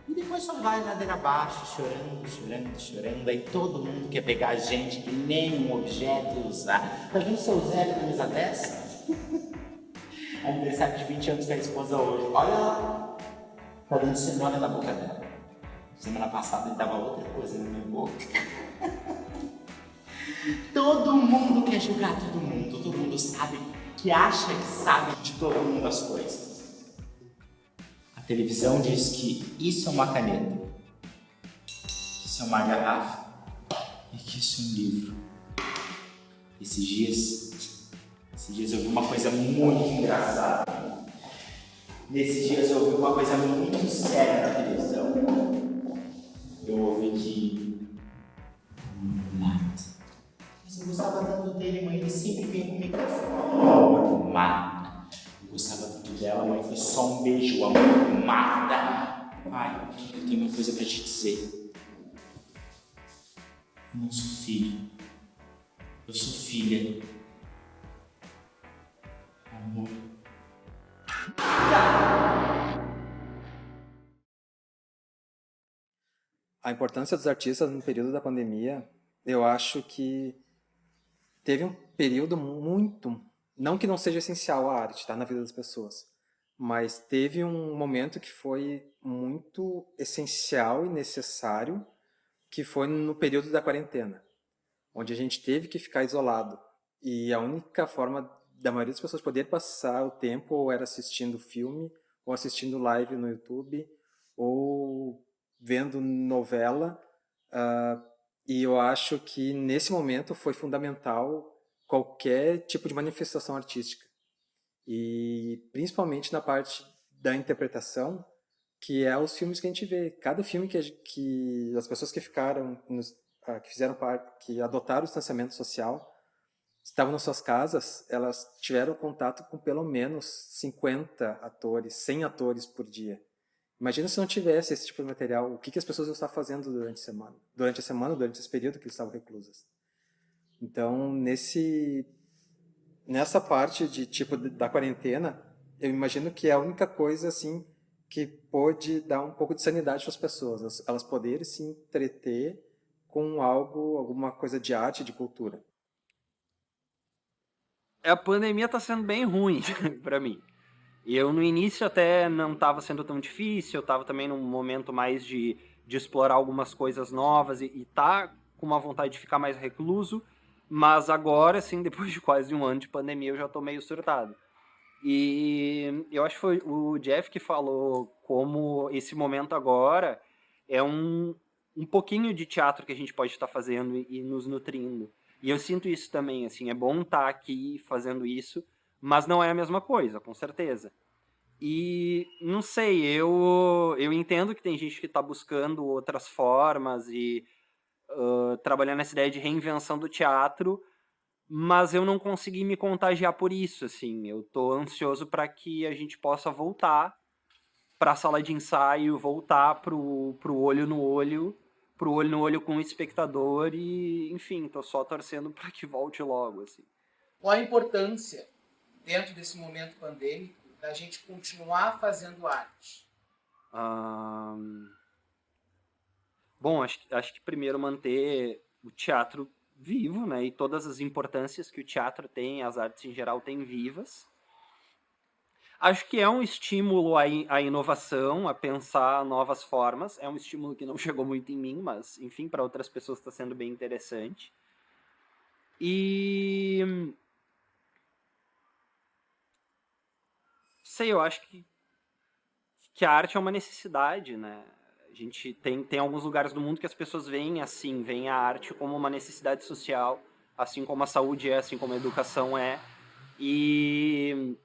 E depois só vai ladeira abaixo, chorando, chorando, chorando. Aí todo mundo quer pegar a gente que nem um objeto e usar. Tá vendo seu Zé com camisa dessa? Aniversário de 20 anos com a esposa hoje. Olha lá. Tá dando cenoura na boca dela. Semana passada ele dava outra coisa na minha boca. Todo mundo quer julgar todo mundo. Todo mundo sabe que acha que sabe de todo mundo as coisas. A televisão diz que isso é uma caneta, que isso é uma garrafa e que isso é um livro. Esses dias eu vi uma coisa muito engraçada. Nesses dias eu ouvi uma coisa muito séria na televisão. Eu ouvi que... Nada. Mas eu gostava tanto dele, mãe, ele sempre vinha comigo. Amor, mata. Eu gostava tanto dela, mãe, foi só um beijo, amor, mata. Pai, eu tenho uma coisa pra te dizer. Eu não sou filho. Eu sou filha. Amor. A importância dos artistas no período da pandemia, eu acho que teve um período muito, não que não seja essencial a arte, tá, na vida das pessoas, mas teve um momento que foi muito essencial e necessário, que foi no período da quarentena, onde a gente teve que ficar isolado. E a única forma da maioria das pessoas poder passar o tempo ou era assistindo filme, ou assistindo live no YouTube, ou vendo novela, e eu acho que nesse momento foi fundamental qualquer tipo de manifestação artística, e principalmente na parte da interpretação, que é os filmes que a gente vê. Cada filme que as pessoas que ficaram, que fizeram parte, que adotaram o distanciamento social, estavam nas suas casas, elas tiveram contato com pelo menos 50 atores, 100 atores por dia. Imagina se não tivesse esse tipo de material, o que as pessoas iam estar fazendo durante a semana, durante esse período que eles estavam reclusas. Então, nessa parte de tipo da quarentena, eu imagino que é a única coisa assim que pôde dar um pouco de sanidade para as pessoas, elas poderem se entreter com alguma coisa de arte, de cultura. A pandemia tá sendo bem ruim pra mim. Eu, no início, até não tava sendo tão difícil, eu tava também num momento mais de explorar algumas coisas novas e tá com uma vontade de ficar mais recluso, mas agora, assim, depois de quase um ano de pandemia, eu já tô meio surtado. E eu acho que foi o Jeff que falou como esse momento agora é um pouquinho de teatro que a gente pode estar fazendo e nos nutrindo. E eu sinto isso também, assim, é bom estar aqui fazendo isso, mas não é a mesma coisa, com certeza. E, não sei, eu entendo que tem gente que está buscando outras formas e trabalhando nessa ideia de reinvenção do teatro, mas eu não consegui me contagiar por isso, assim. Eu tô ansioso para que a gente possa voltar para a sala de ensaio, voltar pro olho no olho com o espectador e, enfim, tô só torcendo para que volte logo, assim. Qual a importância, dentro desse momento pandêmico, da gente continuar fazendo arte? Bom, acho que primeiro manter o teatro vivo, né, e todas as importâncias que o teatro tem, as artes em geral têm vivas. Acho que é um estímulo à inovação, a pensar novas formas. É um estímulo que não chegou muito em mim, mas, enfim, para outras pessoas está sendo bem interessante. E... sei, eu acho que a arte é uma necessidade, né? A gente tem alguns lugares do mundo que as pessoas veem assim, veem a arte como uma necessidade social, assim como a saúde é, assim como a educação é, e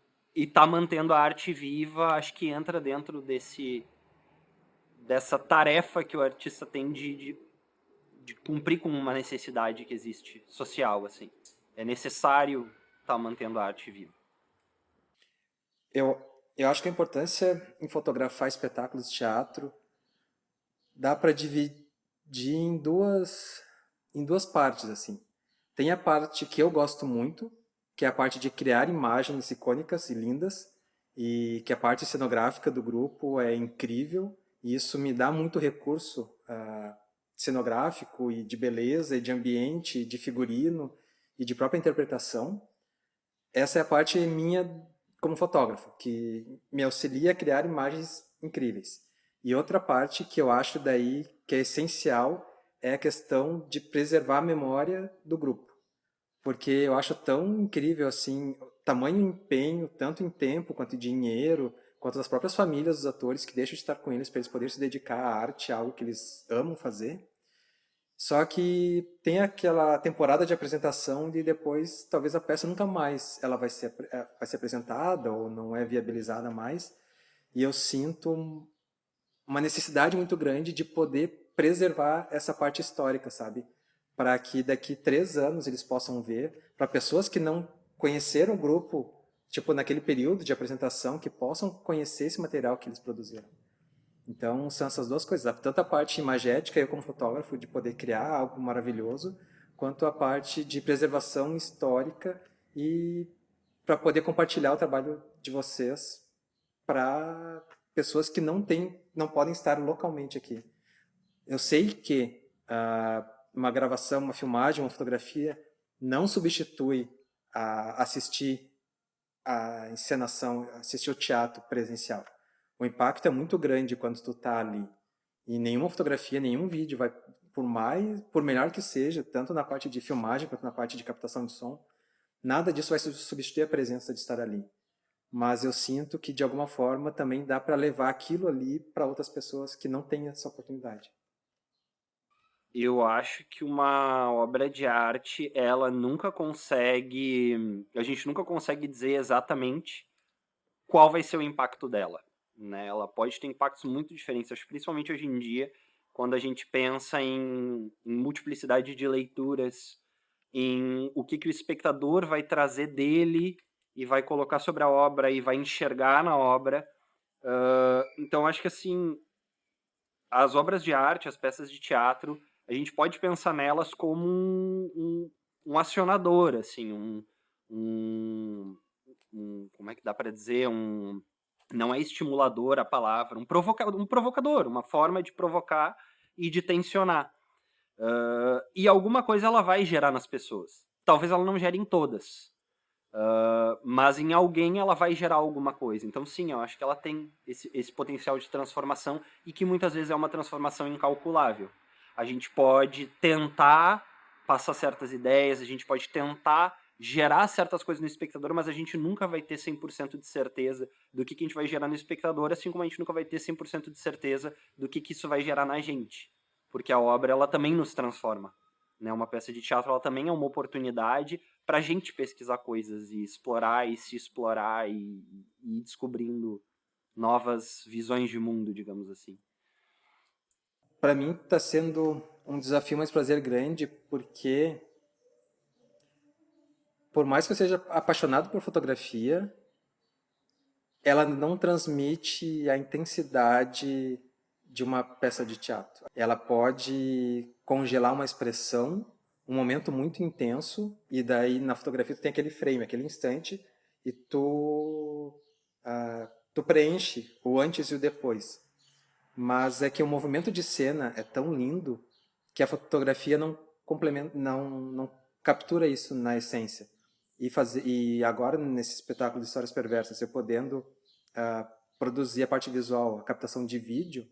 tá mantendo a arte viva, acho que entra dentro dessa tarefa que o artista tem de cumprir com uma necessidade que existe social, assim. É necessário estar mantendo a arte viva. Eu acho que a importância em fotografar espetáculos de teatro dá para dividir em duas partes, assim. Tem a parte que eu gosto muito, que é a parte de criar imagens icônicas e lindas, e que a parte cenográfica do grupo é incrível, e isso me dá muito recurso cenográfico e de beleza, e de ambiente, e de figurino, e de própria interpretação. Essa é a parte minha como fotógrafo, que me auxilia a criar imagens incríveis. E outra parte que eu acho daí que é essencial é a questão de preservar a memória do grupo. Porque eu acho tão incrível assim, tamanho empenho, tanto em tempo quanto em dinheiro, quanto das próprias famílias dos atores que deixam de estar com eles para eles poderem se dedicar à arte, a algo que eles amam fazer. Só que tem aquela temporada de apresentação e depois talvez a peça nunca mais ela vai ser apresentada ou não é viabilizada mais. E eu sinto uma necessidade muito grande de poder preservar essa parte histórica, sabe? Para que daqui 3 anos eles possam ver, para pessoas que não conheceram o grupo, tipo naquele período de apresentação, que possam conhecer esse material que eles produziram. Então são essas duas coisas, tanto a parte imagética, eu como fotógrafo, de poder criar algo maravilhoso, quanto a parte de preservação histórica e para poder compartilhar o trabalho de vocês para pessoas que não podem estar localmente aqui. Eu sei que uma gravação, uma filmagem, uma fotografia não substitui assistir a encenação, assistir o teatro presencial. O impacto é muito grande quando tu tá ali. E nenhuma fotografia, nenhum vídeo vai, por melhor que seja, tanto na parte de filmagem quanto na parte de captação de som, nada disso vai substituir a presença de estar ali. Mas eu sinto que de alguma forma também dá para levar aquilo ali para outras pessoas que não têm essa oportunidade. Eu acho que uma obra de arte, ela nunca consegue, a gente nunca consegue dizer exatamente qual vai ser o impacto dela, né? Ela pode ter impactos muito diferentes, acho, principalmente hoje em dia, quando a gente pensa em multiplicidade de leituras, em o que o espectador vai trazer dele e vai colocar sobre a obra e vai enxergar na obra. Então, acho que assim, as obras de arte, as peças de teatro, a gente pode pensar nelas como um acionador, assim, como é que dá para dizer, não é estimulador a palavra, um provocador, uma forma de provocar e de tensionar. E alguma coisa ela vai gerar nas pessoas. Talvez ela não gere em todas, mas em alguém ela vai gerar alguma coisa. Então sim, eu acho que ela tem esse potencial de transformação e que muitas vezes é uma transformação incalculável. A gente pode tentar passar certas ideias, a gente pode tentar gerar certas coisas no espectador, mas a gente nunca vai ter 100% de certeza do que a gente vai gerar no espectador, assim como a gente nunca vai ter 100% de certeza do que isso vai gerar na gente. Porque a obra, ela também nos transforma, né? Uma peça de teatro, ela também é uma oportunidade para a gente pesquisar coisas e explorar e se explorar e ir descobrindo novas visões de mundo, digamos assim. Para mim está sendo um desafio, mas prazer grande, porque por mais que eu seja apaixonado por fotografia, ela não transmite a intensidade de uma peça de teatro. Ela pode congelar uma expressão, um momento muito intenso, e daí na fotografia tu tem aquele frame, aquele instante, e tu preenche o antes e o depois. Mas é que o movimento de cena é tão lindo que a fotografia não captura isso na essência. E agora, nesse espetáculo de Histórias Perversas, eu podendo produzir a parte visual, a captação de vídeo,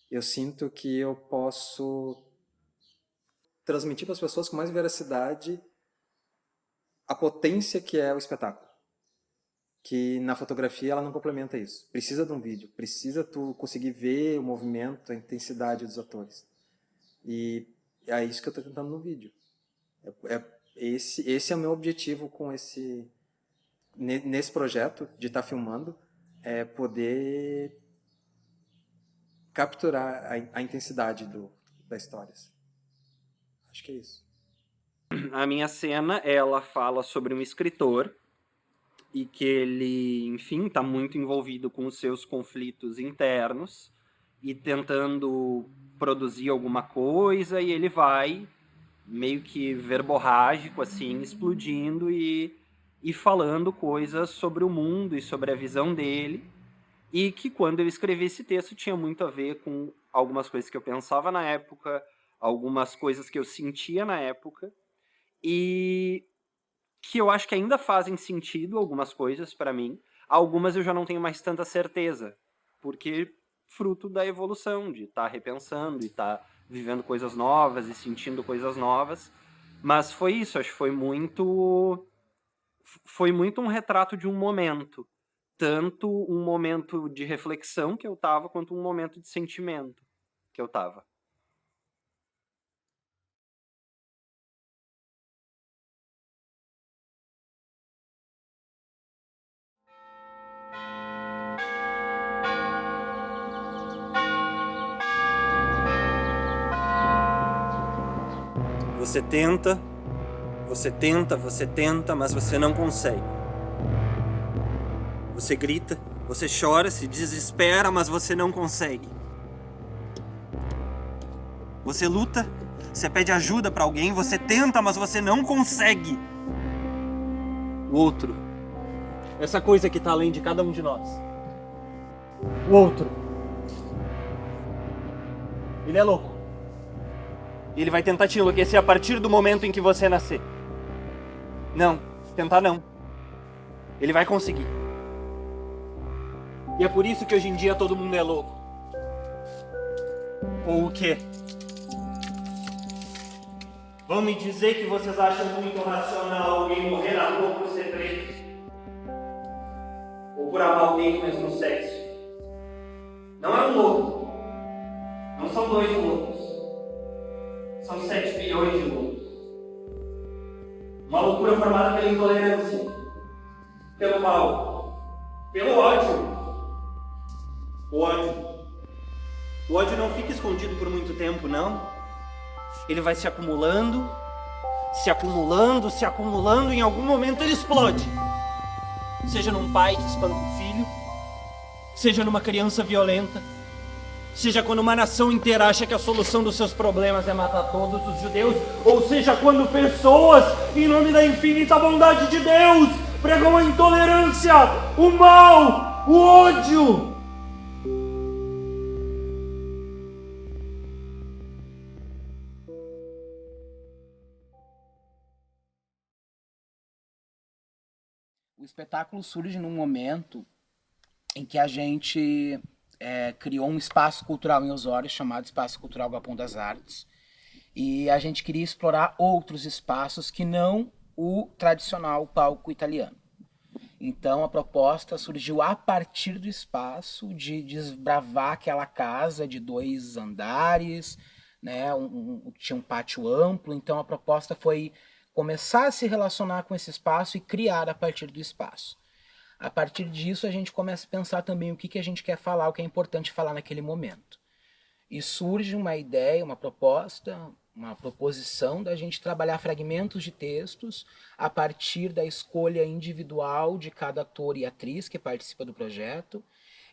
eu sinto que eu posso transmitir para as pessoas com mais veracidade a potência que é o espetáculo. que na fotografia ela não complementa isso. Precisa de um vídeo, precisa tu conseguir ver o movimento, a intensidade dos atores. E é isso que eu estou tentando no vídeo. Esse é o meu objetivo com nesse projeto de estar filmando, é poder capturar a intensidade da história. Acho que é isso. A minha cena, ela fala sobre um escritor e que ele, enfim, está muito envolvido com os seus conflitos internos e tentando produzir alguma coisa, e ele vai meio que verborrágico, assim, explodindo e falando coisas sobre o mundo e sobre a visão dele, e que quando eu escrevi esse texto tinha muito a ver com algumas coisas que eu pensava na época, algumas coisas que eu sentia na época, e que eu acho que ainda fazem sentido algumas coisas para mim, algumas eu já não tenho mais tanta certeza, porque fruto da evolução, de estar repensando e estar vivendo coisas novas e sentindo coisas novas, mas foi isso, acho que foi muito um retrato de um momento, tanto um momento de reflexão que eu tava, quanto um momento de sentimento que eu tava. Você tenta, mas você não consegue. Você grita, você chora, se desespera, mas você não consegue. Você luta, você pede ajuda pra alguém, você tenta, mas você não consegue. O outro. Essa coisa que tá além de cada um de nós. O outro. Ele é louco. E ele vai tentar te enlouquecer a partir do momento em que você nascer. Não, tentar não. Ele vai conseguir. E é por isso que hoje em dia todo mundo é louco. Ou o quê? Vão me dizer que vocês acham muito racional alguém morrer na rua por ser preto? Ou por amar alguém do mesmo sexo? Não é um louco. Não são 2 loucos. São 7 bilhões de loucos. Uma loucura formada pela intolerância, pelo mal, pelo ódio. O ódio não fica escondido por muito tempo, não. Ele vai se acumulando, e em algum momento ele explode. Seja num pai que espanta um filho, seja numa criança violenta, seja quando uma nação inteira acha que a solução dos seus problemas é matar todos os judeus, ou seja quando pessoas, em nome da infinita bondade de Deus, pregam a intolerância, o mal, o ódio. O espetáculo surge num momento em que a gente criou um espaço cultural em Osório chamado Espaço Cultural Galpão das Artes, e a gente queria explorar outros espaços que não o tradicional palco italiano. Então a proposta surgiu a partir do espaço de desbravar aquela casa de 2 andares, né, tinha um pátio amplo, então a proposta foi começar a se relacionar com esse espaço e criar a partir do espaço. A partir disso, a gente começa a pensar também o que a gente quer falar, o que é importante falar naquele momento. E surge uma ideia, uma proposta, uma proposição da gente trabalhar fragmentos de textos a partir da escolha individual de cada ator e atriz que participa do projeto.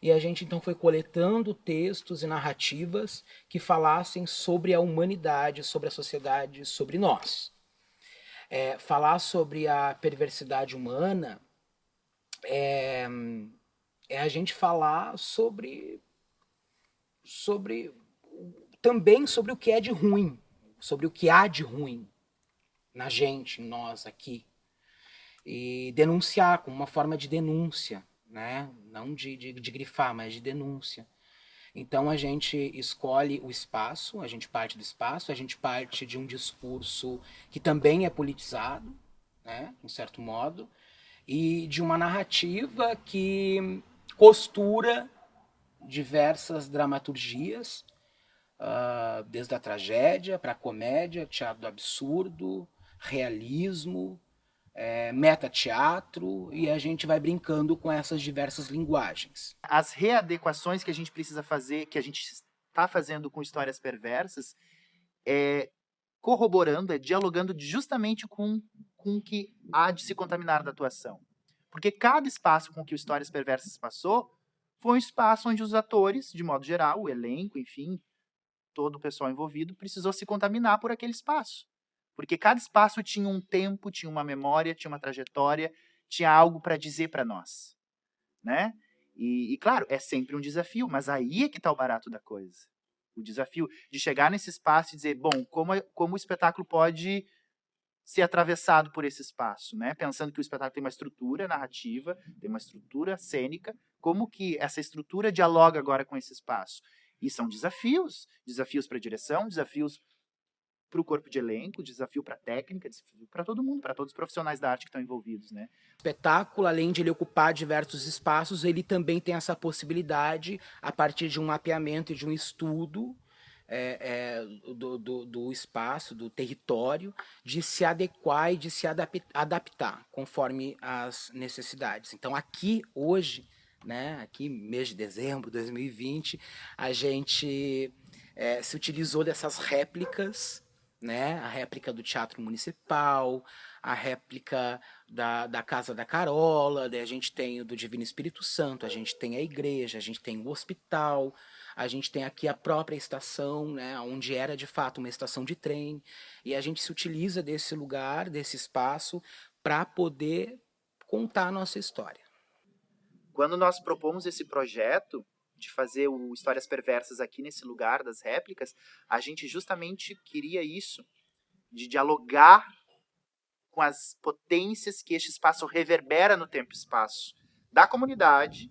E a gente então foi coletando textos e narrativas que falassem sobre a humanidade, sobre a sociedade, sobre nós. Falar sobre a perversidade humana é a gente falar também sobre o que é de ruim, sobre o que há de ruim na gente, em nós aqui, e denunciar como uma forma de denúncia, né? Não de grifar, mas de denúncia. Então a gente escolhe o espaço, a gente parte do espaço, a gente parte de um discurso que também é politizado, né, de um certo modo, e de uma narrativa que costura diversas dramaturgias, desde a tragédia para a comédia, teatro do absurdo, realismo, metateatro, e a gente vai brincando com essas diversas linguagens. As readequações que a gente precisa fazer, que a gente está fazendo com Histórias Perversas, corroborando, dialogando justamente com o que há de se contaminar da atuação. Porque cada espaço com que o Histórias Perversas passou foi um espaço onde os atores, de modo geral, o elenco, enfim, todo o pessoal envolvido, precisou se contaminar por aquele espaço. Porque cada espaço tinha um tempo, tinha uma memória, tinha uma trajetória, tinha algo para dizer para nós, né? E, claro, é sempre um desafio, mas aí é que está o barato da coisa. O desafio de chegar nesse espaço e dizer, bom, como o espetáculo pode ser atravessado por esse espaço, né? Pensando que o espetáculo tem uma estrutura narrativa, tem uma estrutura cênica, como que essa estrutura dialoga agora com esse espaço? E são desafios para a direção, desafios para o corpo de elenco, desafio para a técnica, desafio para todo mundo, para todos os profissionais da arte que estão envolvidos, né? O espetáculo, além de ele ocupar diversos espaços, ele também tem essa possibilidade, a partir de um mapeamento e de um estudo do espaço, do território, de se adequar e de se adaptar conforme as necessidades. Então, aqui, hoje, né, aqui, mês de dezembro de 2020, a gente se utilizou dessas réplicas, né, a réplica do Teatro Municipal, a réplica da Casa da Carola, daí a gente tem o do Divino Espírito Santo, a gente tem a igreja, a gente tem o hospital, a gente tem aqui a própria estação, né, onde era de fato uma estação de trem, e a gente se utiliza desse lugar, desse espaço, para poder contar a nossa história. Quando nós propomos esse projeto de fazer o Histórias Perversas aqui nesse lugar das réplicas, a gente justamente queria isso, de dialogar com as potências que este espaço reverbera no tempo e espaço da comunidade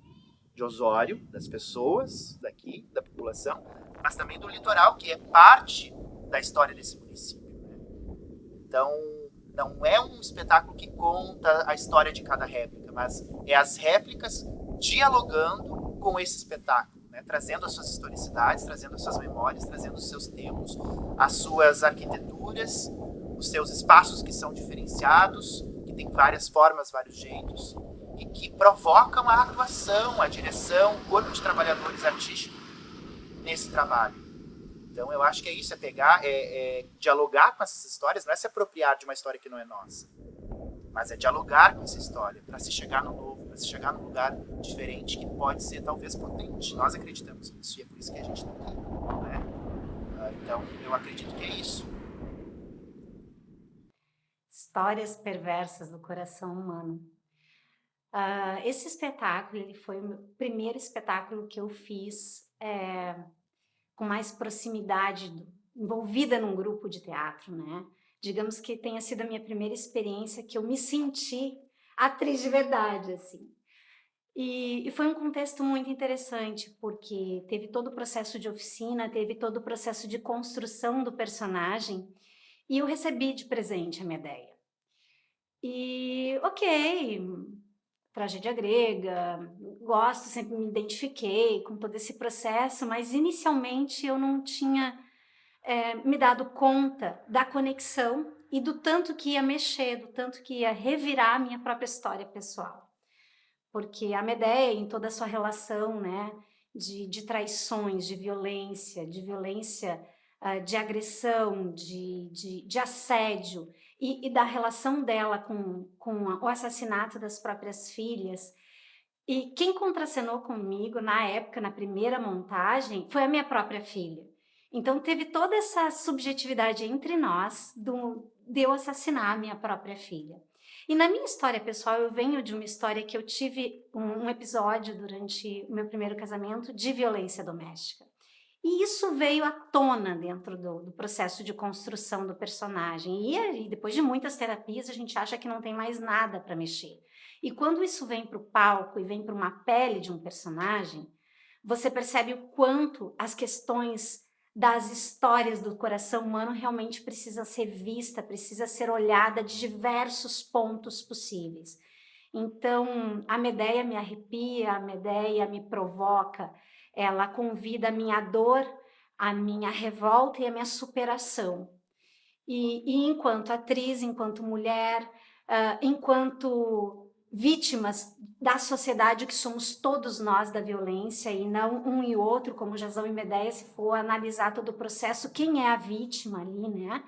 de Osório, das pessoas daqui, da população, mas também do litoral, que é parte da história desse município. Então, não é um espetáculo que conta a história de cada réplica, mas é as réplicas dialogando com esse espetáculo, né? Trazendo as suas historicidades, trazendo as suas memórias, trazendo os seus tempos, as suas arquiteturas, os seus espaços que são diferenciados, que tem várias formas, vários jeitos, e que provocam a atuação, a direção, o corpo de trabalhadores artísticos nesse trabalho. Então eu acho que é isso, é pegar, dialogar com essas histórias, não é se apropriar de uma história que não é nossa, mas é dialogar com essa história, para se chegar no novo, para se chegar num lugar diferente, que pode ser talvez potente. Nós acreditamos nisso, e é por isso que a gente está aqui, né? Então eu acredito que é isso. Histórias Perversas do Coração Humano. Esse espetáculo, ele foi o primeiro espetáculo que eu fiz com mais proximidade, envolvida num grupo de teatro, né? Digamos que tenha sido a minha primeira experiência que eu me senti atriz de verdade, assim. E foi um contexto muito interessante, porque teve todo o processo de oficina, teve todo o processo de construção do personagem, e eu recebi de presente a minha ideia. E, ok, tragédia grega, gosto, sempre me identifiquei com todo esse processo, mas inicialmente eu não tinha me dado conta da conexão e do tanto que ia mexer, do tanto que ia revirar a minha própria história pessoal. Porque a Medea, em toda a sua relação, né, de traições, de violência, de agressão, de assédio, e da relação dela com o assassinato das próprias filhas. E quem contracenou comigo na época, na primeira montagem, foi a minha própria filha. Então teve toda essa subjetividade entre nós de eu assassinar a minha própria filha. E na minha história pessoal, eu venho de uma história que eu tive um episódio durante o meu primeiro casamento de violência doméstica. E isso veio à tona dentro do processo de construção do personagem. E depois de muitas terapias, a gente acha que não tem mais nada para mexer. E quando isso vem para o palco e vem para uma pele de um personagem, você percebe o quanto as questões das histórias do coração humano realmente precisa ser vista, precisa ser olhada de diversos pontos possíveis. Então, a Medéia me arrepia, a Medéia me provoca, ela convida a minha dor, a minha revolta e a minha superação. E enquanto atriz, enquanto mulher, enquanto vítimas da sociedade que somos todos nós da violência e não um e outro, como Jazão e Medéia, se for analisar todo o processo, quem é a vítima ali, né?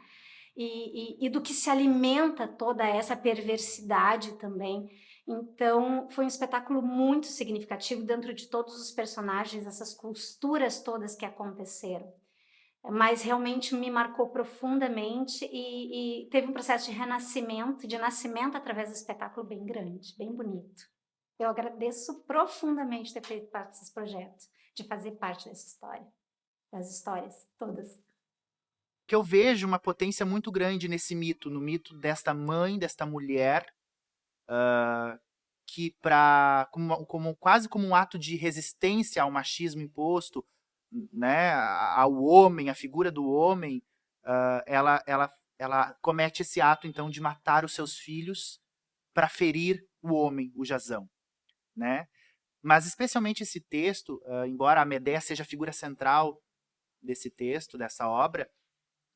E do que se alimenta toda essa perversidade também. Então, foi um espetáculo muito significativo dentro de todos os personagens, essas costuras todas que aconteceram. Mas realmente me marcou profundamente e teve um processo de renascimento, de nascimento através do espetáculo bem grande, bem bonito. Eu agradeço profundamente ter feito parte desse projeto, de fazer parte dessa história, das histórias todas. Que eu vejo uma potência muito grande nesse mito, no mito desta mãe, desta mulher, que quase como um ato de resistência ao machismo imposto, né, ao homem, a figura do homem, ela comete esse ato então de matar os seus filhos para ferir o homem, o Jazão, né? Mas especialmente esse texto, embora a Medéia seja a figura central desse texto, dessa obra,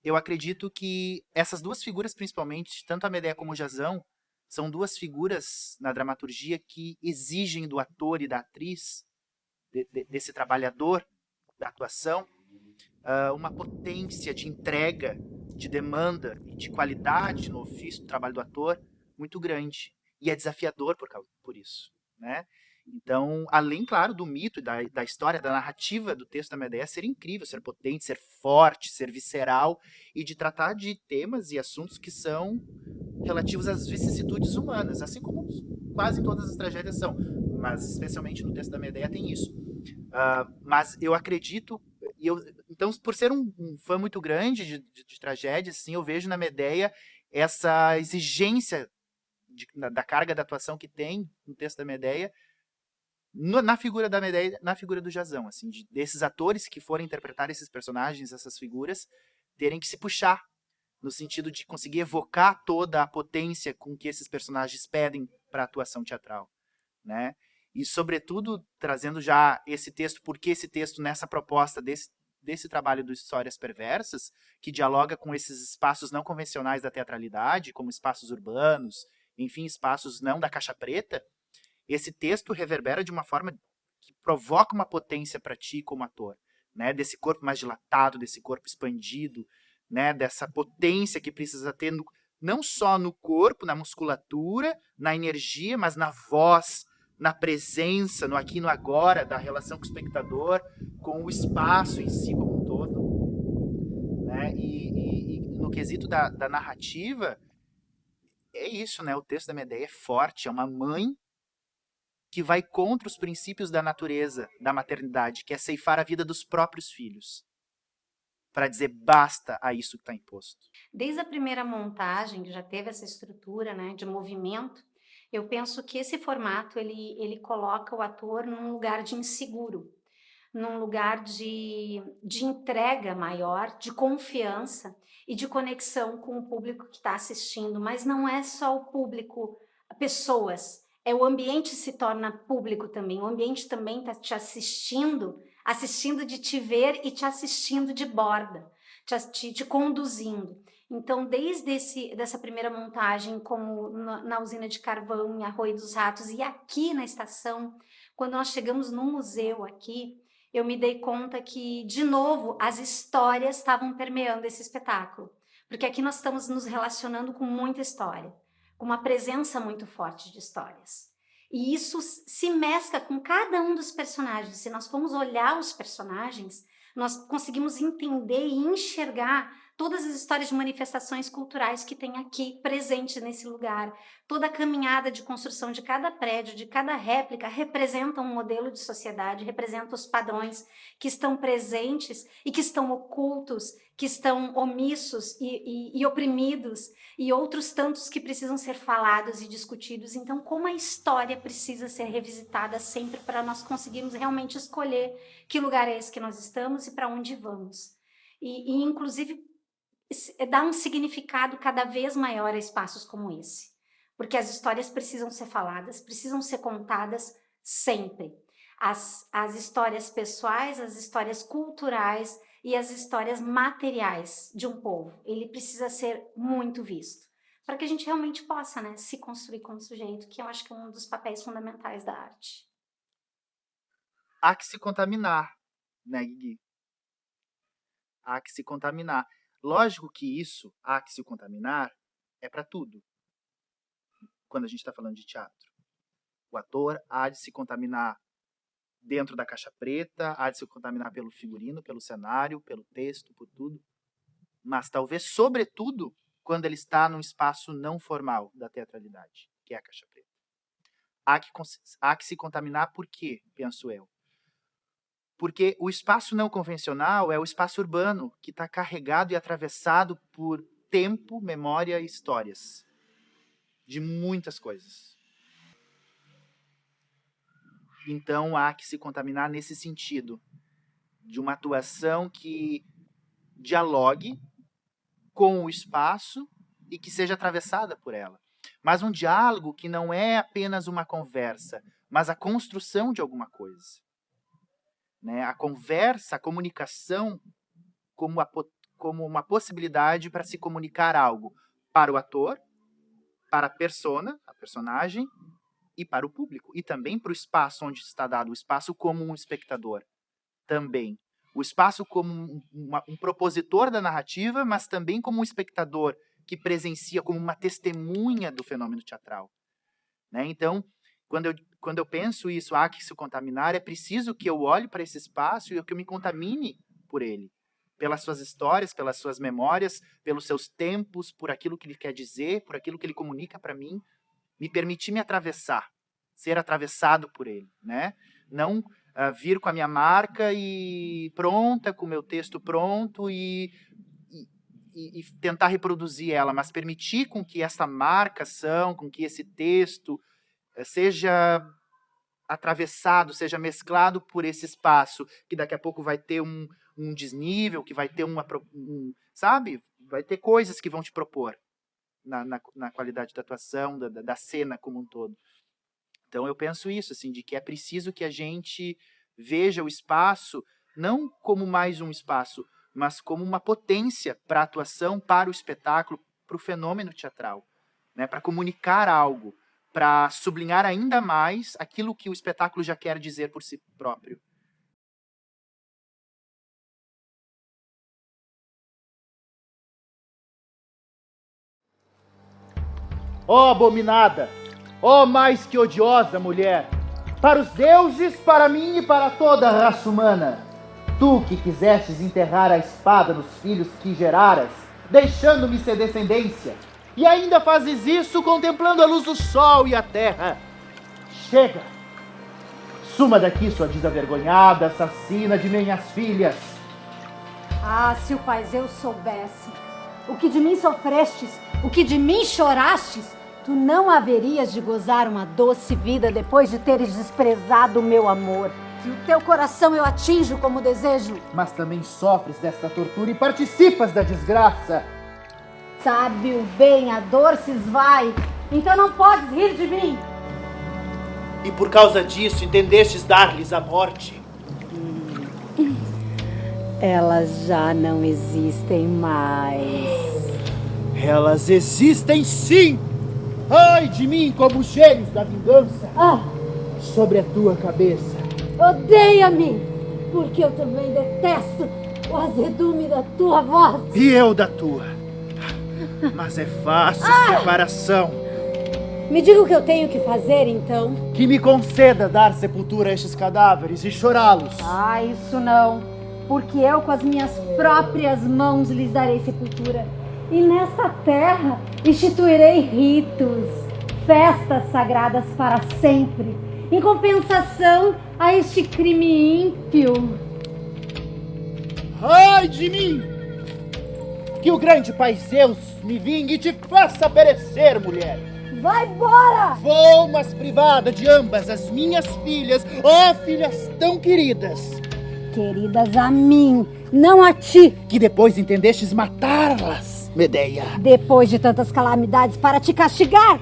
eu acredito que essas duas figuras, principalmente, tanto a Medéia como o Jazão, são duas figuras na dramaturgia que exigem do ator e da atriz, desse trabalhador da atuação, uma potência de entrega, de demanda e de qualidade no ofício do trabalho do ator muito grande. E é desafiador por isso, né? Então, além, claro, do mito e da história, da narrativa do texto da Medéia ser incrível, ser potente, ser forte, ser visceral e de tratar de temas e assuntos que são relativos às vicissitudes humanas, assim como quase todas as tragédias são, mas especialmente no texto da Medéia tem isso. Mas eu acredito, então, por ser um fã muito grande de tragédias, assim, eu vejo na Medéia essa exigência da carga da atuação que tem no texto da Medéia, na figura da Medéia, na figura do Jazão, assim, desses atores que forem interpretar esses personagens, essas figuras, terem que se puxar, no sentido de conseguir evocar toda a potência com que esses personagens pedem para a atuação teatral, né? E, sobretudo, trazendo já esse texto, porque esse texto, nessa proposta desse trabalho do Histórias Perversas, que dialoga com esses espaços não convencionais da teatralidade, como espaços urbanos, enfim, espaços não da caixa preta, esse texto reverbera de uma forma que provoca uma potência para ti como ator, né? Desse corpo mais dilatado, desse corpo expandido, né? Dessa potência que precisa ter não só no corpo, na musculatura, na energia, mas na voz, na presença, no aqui e no agora, da relação com o espectador, com o espaço em si como um todo, né? E no quesito da narrativa, é isso, né? O texto da Medéia é forte, é uma mãe que vai contra os princípios da natureza, da maternidade, que é ceifar a vida dos próprios filhos, para dizer basta a isso que está imposto. Desde a primeira montagem, que já teve essa estrutura, né, de movimento, eu penso que esse formato ele coloca o ator num lugar de inseguro, num lugar de entrega maior, de confiança e de conexão com o público que está assistindo. Mas não é só o público, pessoas. O ambiente se torna público também. O ambiente também está te assistindo de te ver e te assistindo de borda, te conduzindo. Então, desde dessa primeira montagem, como na usina de carvão, em Arroio dos Ratos, e aqui na estação, quando nós chegamos no museu aqui, eu me dei conta que, de novo, as histórias estavam permeando esse espetáculo. Porque aqui nós estamos nos relacionando com muita história, com uma presença muito forte de histórias. E isso se mescla com cada um dos personagens. Se nós formos olhar os personagens, nós conseguimos entender e enxergar todas as histórias de manifestações culturais que tem aqui presentes nesse lugar. Toda a caminhada de construção de cada prédio, de cada réplica, representa um modelo de sociedade, representa os padrões que estão presentes e que estão ocultos, que estão omissos e oprimidos, e outros tantos que precisam ser falados e discutidos. Então, como a história precisa ser revisitada sempre para nós conseguirmos realmente escolher que lugar é esse que nós estamos e para onde vamos. E inclusive, dá um significado cada vez maior a espaços como esse. porque as histórias precisam ser faladas, precisam ser contadas sempre. As histórias pessoais, as histórias culturais e as histórias materiais de um povo. Ele precisa ser muito visto, para que a gente realmente possa, né, se construir como sujeito, que eu acho que é um dos papéis fundamentais da arte. Há que se contaminar, né, Guigui? Há que se contaminar. Lógico que isso, há que se contaminar, é para tudo. Quando a gente está falando de teatro. O ator há de se contaminar dentro da caixa preta, há de se contaminar pelo figurino, pelo cenário, pelo texto, por tudo. Mas talvez, sobretudo, quando ele está num espaço não formal da teatralidade, que é a caixa preta. Há que se contaminar por quê, penso eu? Porque o espaço não convencional é o espaço urbano, que está carregado e atravessado por tempo, memória e histórias. De muitas coisas. Então há que se contaminar nesse sentido, de uma atuação que dialogue com o espaço e que seja atravessada por ela. Mas um diálogo que não é apenas uma conversa, mas a construção de alguma coisa. Né? A conversa, a comunicação como uma possibilidade para se comunicar algo para o ator, para a persona, a personagem, e para o público. E também para o espaço onde está dado, o espaço como um espectador. Também. O espaço como um propositor da narrativa, mas também como um espectador que presencia, como uma testemunha do fenômeno teatral. Né? Então, quando eu penso isso, há que se contaminar, é preciso que eu olhe para esse espaço e que eu me contamine por ele. Pelas suas histórias, pelas suas memórias, pelos seus tempos, por aquilo que ele quer dizer, por aquilo que ele comunica para mim. Me permitir me atravessar, ser atravessado por ele, né? Não vir com a minha marca e pronta, com o meu texto pronto e tentar reproduzir ela, mas permitir com que essa marcação, com que esse texto seja atravessado, seja mesclado por esse espaço, que daqui a pouco vai ter um desnível, que vai ter sabe? Vai ter coisas que vão te propor. Na qualidade da atuação, da cena como um todo. Então eu penso isso, assim, de que é preciso que a gente veja o espaço não como mais um espaço, mas como uma potência para a atuação, para o espetáculo, para o fenômeno teatral, né? Para comunicar algo, para sublinhar ainda mais aquilo que o espetáculo já quer dizer por si próprio. Ó abominada, ó mais que odiosa mulher, para os deuses, para mim e para toda a raça humana, tu que quisestes enterrar a espada nos filhos que geraras, deixando-me ser descendência, e ainda fazes isso contemplando a luz do sol e a terra. Chega! Suma daqui, sua desavergonhada, assassina de minhas filhas. Ah, se o paizeu soubesse o que de mim sofrestes, o que de mim chorastes, tu não haverias de gozar uma doce vida depois de teres desprezado o meu amor. E o teu coração eu atinjo como desejo. Mas também sofres desta tortura e participas da desgraça. Sabe-o bem, a dor se esvai, então não podes rir de mim. E por causa disso entendestes dar-lhes a morte. Elas já não existem mais. Elas existem sim! Ai de mim como os gênios da vingança sobre a tua cabeça. Odeia-me, porque eu também detesto o azedume da tua voz. E eu da tua. Mas é fácil separação. Me diga o que eu tenho que fazer, então. Que me conceda dar sepultura a estes cadáveres e chorá-los. Ah, isso não. Porque eu com as minhas próprias mãos lhes darei sepultura. E nessa terra instituirei ritos, festas sagradas para sempre, em compensação a este crime ímpio. Ai de mim! Que o grande Pai Zeus me vingue e te faça perecer, mulher! Vai embora! Vou, mas privada de ambas as minhas filhas, ó filhas tão queridas! Queridas a mim, não a ti! Que depois entendestes matá-las, Medeia! Depois de tantas calamidades para te castigar!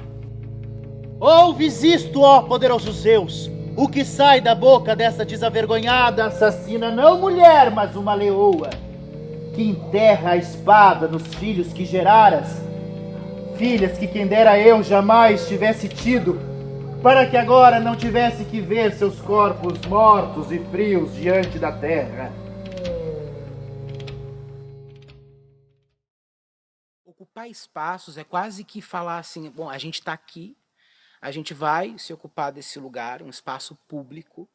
Ouves isto, ó poderoso Zeus? O que sai da boca dessa desavergonhada assassina, não mulher, mas uma leoa, que enterra a espada nos filhos que geraras, filhas que quem dera eu jamais tivesse tido, para que agora não tivesse que ver seus corpos mortos e frios diante da terra. Ocupar espaços é quase que falar assim, bom, a gente está aqui, a gente vai se ocupar desse lugar, um espaço público,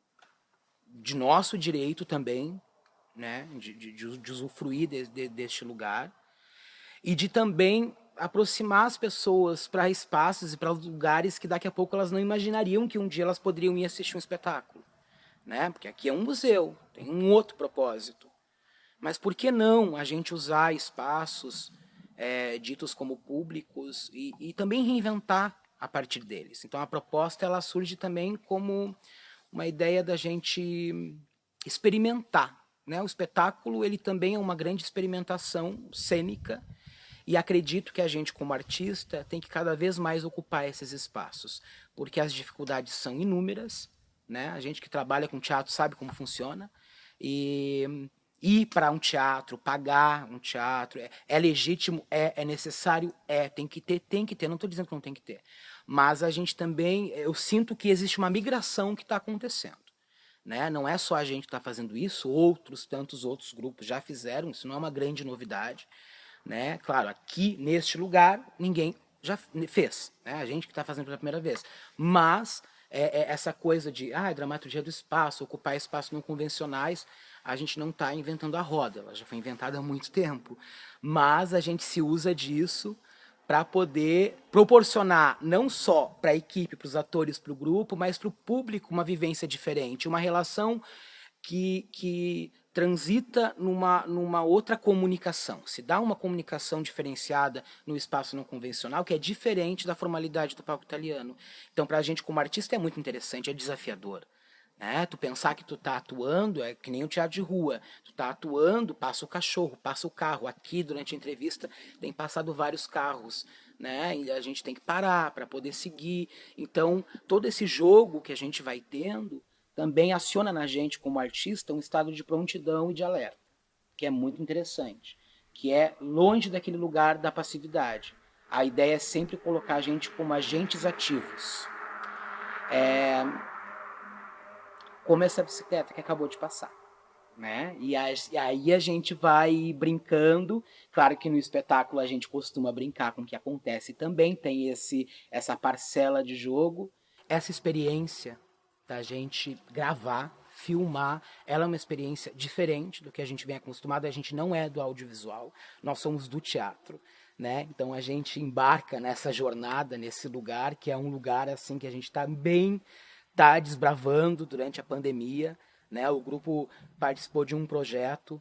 de nosso direito também, né, de usufruir deste lugar, e de também aproximar as pessoas para espaços e para lugares que daqui a pouco elas não imaginariam que um dia elas poderiam ir assistir um espetáculo, né? Porque aqui é um museu, tem um outro propósito. Mas por que não a gente usar espaços ditos como públicos e também reinventar a partir deles? Então a proposta ela surge também como uma ideia da gente experimentar, né? O espetáculo ele também é uma grande experimentação cênica e acredito que a gente como artista tem que cada vez mais ocupar esses espaços, porque as dificuldades são inúmeras, né? A gente que trabalha com teatro sabe como funciona e ir para um teatro, pagar um teatro, é legítimo, é necessário, tem que ter, não estou dizendo que não tem que ter, mas a gente também, eu sinto que existe uma migração que está acontecendo, né? Não é só a gente que está fazendo isso, tantos outros grupos já fizeram, isso não é uma grande novidade, né? Claro, aqui neste lugar ninguém já fez, né? A gente que está fazendo pela primeira vez, mas essa coisa de dramaturgia do espaço, ocupar espaços não convencionais, a gente não está inventando a roda, ela já foi inventada há muito tempo, mas a gente se usa disso para poder proporcionar não só para a equipe, para os atores, para o grupo, mas para o público uma vivência diferente, uma relação que transita numa outra comunicação, se dá uma comunicação diferenciada no espaço não convencional, que é diferente da formalidade do palco italiano. Então, para a gente como artista é muito interessante, é desafiador. Né? Tu pensar que tu tá atuando é que nem o teatro de rua, tu tá atuando, passa o cachorro, passa o carro, aqui durante a entrevista tem passado vários carros, né? E a gente tem que parar para poder seguir, então todo esse jogo que a gente vai tendo também aciona na gente como artista um estado de prontidão e de alerta, que é muito interessante, que é longe daquele lugar da passividade. A ideia é sempre colocar a gente como agentes ativos. Como essa bicicleta que acabou de passar, né? E aí a gente vai brincando, claro que no espetáculo a gente costuma brincar com o que acontece também, tem essa parcela de jogo, essa experiência da gente gravar, filmar, ela é uma experiência diferente do que a gente vem acostumado, a gente não é do audiovisual, nós somos do teatro, né? Então a gente embarca nessa jornada, nesse lugar, que é um lugar assim que a gente também está desbravando durante a pandemia, né? O grupo participou de um projeto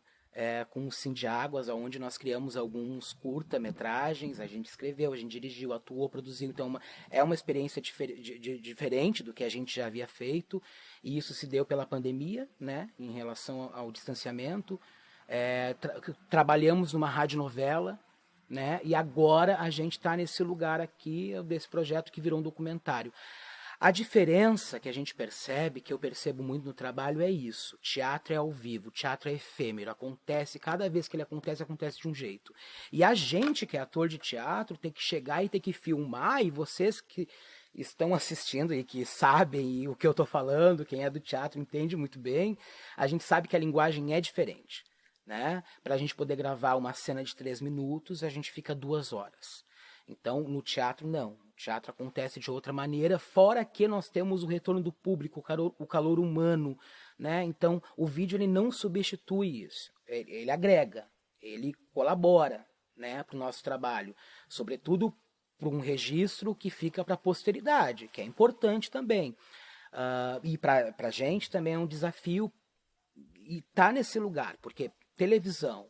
com o Sindiáguas, onde nós criamos alguns curta-metragens, a gente escreveu, a gente dirigiu, atuou, produziu, então é uma experiência diferente do que a gente já havia feito, e isso se deu pela pandemia, né? Em relação ao distanciamento, trabalhamos numa radionovela, né? E agora a gente está nesse lugar aqui, desse projeto que virou um documentário. A diferença que a gente percebe, que eu percebo muito no trabalho, é isso. Teatro é ao vivo, teatro é efêmero, acontece, cada vez que ele acontece de um jeito. E a gente que é ator de teatro tem que chegar e tem que filmar, e vocês que estão assistindo e que sabem o que eu estou falando, quem é do teatro entende muito bem, a gente sabe que a linguagem é diferente, né? Para a gente poder gravar uma cena de 3 minutos, a gente fica 2 horas. Então, no teatro, não. O teatro acontece de outra maneira, fora que nós temos o retorno do público, o calor humano, né? Então, o vídeo ele não substitui isso. Ele agrega, ele colabora, né, para o nosso trabalho. Sobretudo para um registro que fica para a posteridade, que é importante também. E para a gente também é um desafio estar nesse lugar, porque televisão,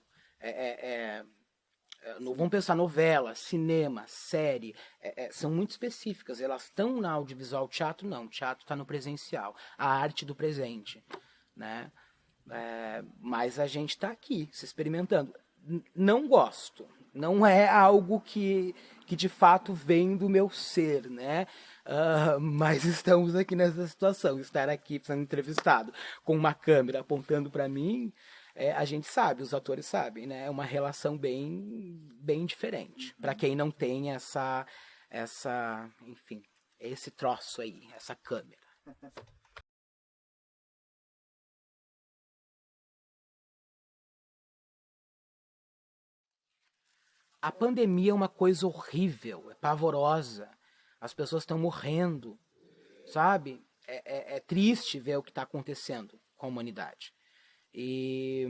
vamos pensar novela, cinema, série, são muito específicas, elas estão na audiovisual, teatro não, teatro está no presencial, a arte do presente, né? Mas a gente está aqui, se experimentando. Não gosto, não é algo que de fato vem do meu ser, né? mas estamos aqui nessa situação, estar aqui sendo entrevistado com uma câmera apontando para mim, a gente sabe, os atores sabem, né? É uma relação bem diferente, para quem não tem enfim, esse troço aí, essa câmera. A pandemia é uma coisa horrível, é pavorosa. As pessoas estão morrendo, sabe? É triste ver o que está acontecendo com a humanidade. E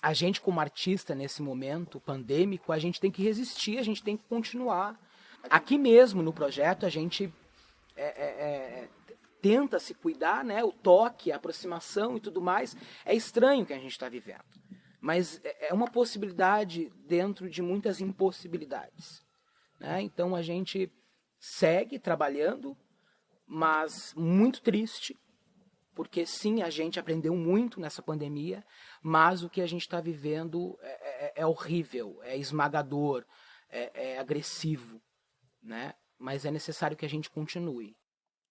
a gente, como artista, nesse momento pandêmico, a gente tem que resistir, a gente tem que continuar. Aqui mesmo no projeto, a gente tenta se cuidar, né? O toque, a aproximação e tudo mais. É estranho o que a gente está vivendo. Mas é uma possibilidade dentro de muitas impossibilidades, né? Então a gente segue trabalhando, mas muito triste, porque sim, a gente aprendeu muito nessa pandemia, mas o que a gente está vivendo é horrível, é esmagador, é agressivo, né? Mas é necessário que a gente continue.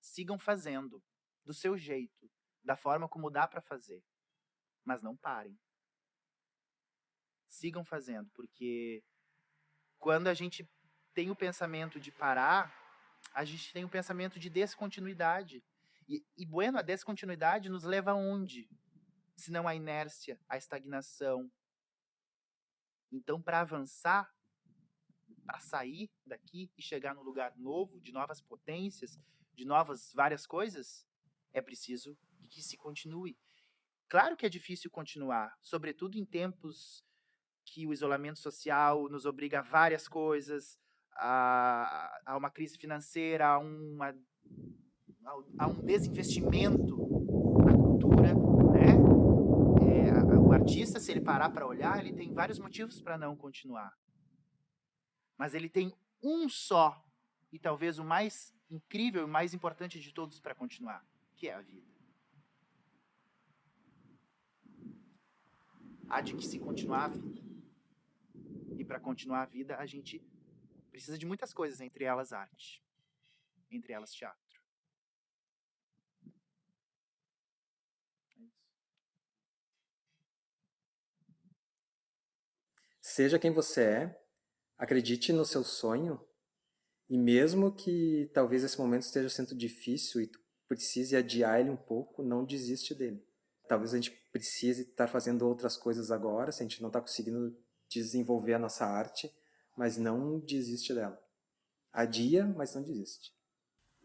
Sigam fazendo, do seu jeito, da forma como dá para fazer, mas não parem. Sigam fazendo, porque quando a gente tem o pensamento de parar, a gente tem o pensamento de descontinuidade. E bueno, a descontinuidade nos leva aonde? Se não a inércia, a estagnação. Então, para avançar, para sair daqui e chegar num lugar novo, de novas potências, de novas várias coisas, é preciso que se continue. Claro que é difícil continuar, sobretudo em tempos que o isolamento social nos obriga a várias coisas, a uma crise financeira, a um desinvestimento na cultura, né? O artista, se ele parar para olhar, ele tem vários motivos para não continuar. Mas ele tem um só, e talvez o mais incrível e o mais importante de todos para continuar, que é a vida. Há de que se continuar a vida. E para continuar a vida, a gente precisa de muitas coisas, entre elas arte, entre elas teatro. Seja quem você é, acredite no seu sonho, e mesmo que talvez esse momento esteja sendo difícil e tu precise adiar ele um pouco, não desiste dele. Talvez a gente precise estar fazendo outras coisas agora, se a gente não está conseguindo desenvolver a nossa arte, mas não desiste dela. Adia, mas não desiste.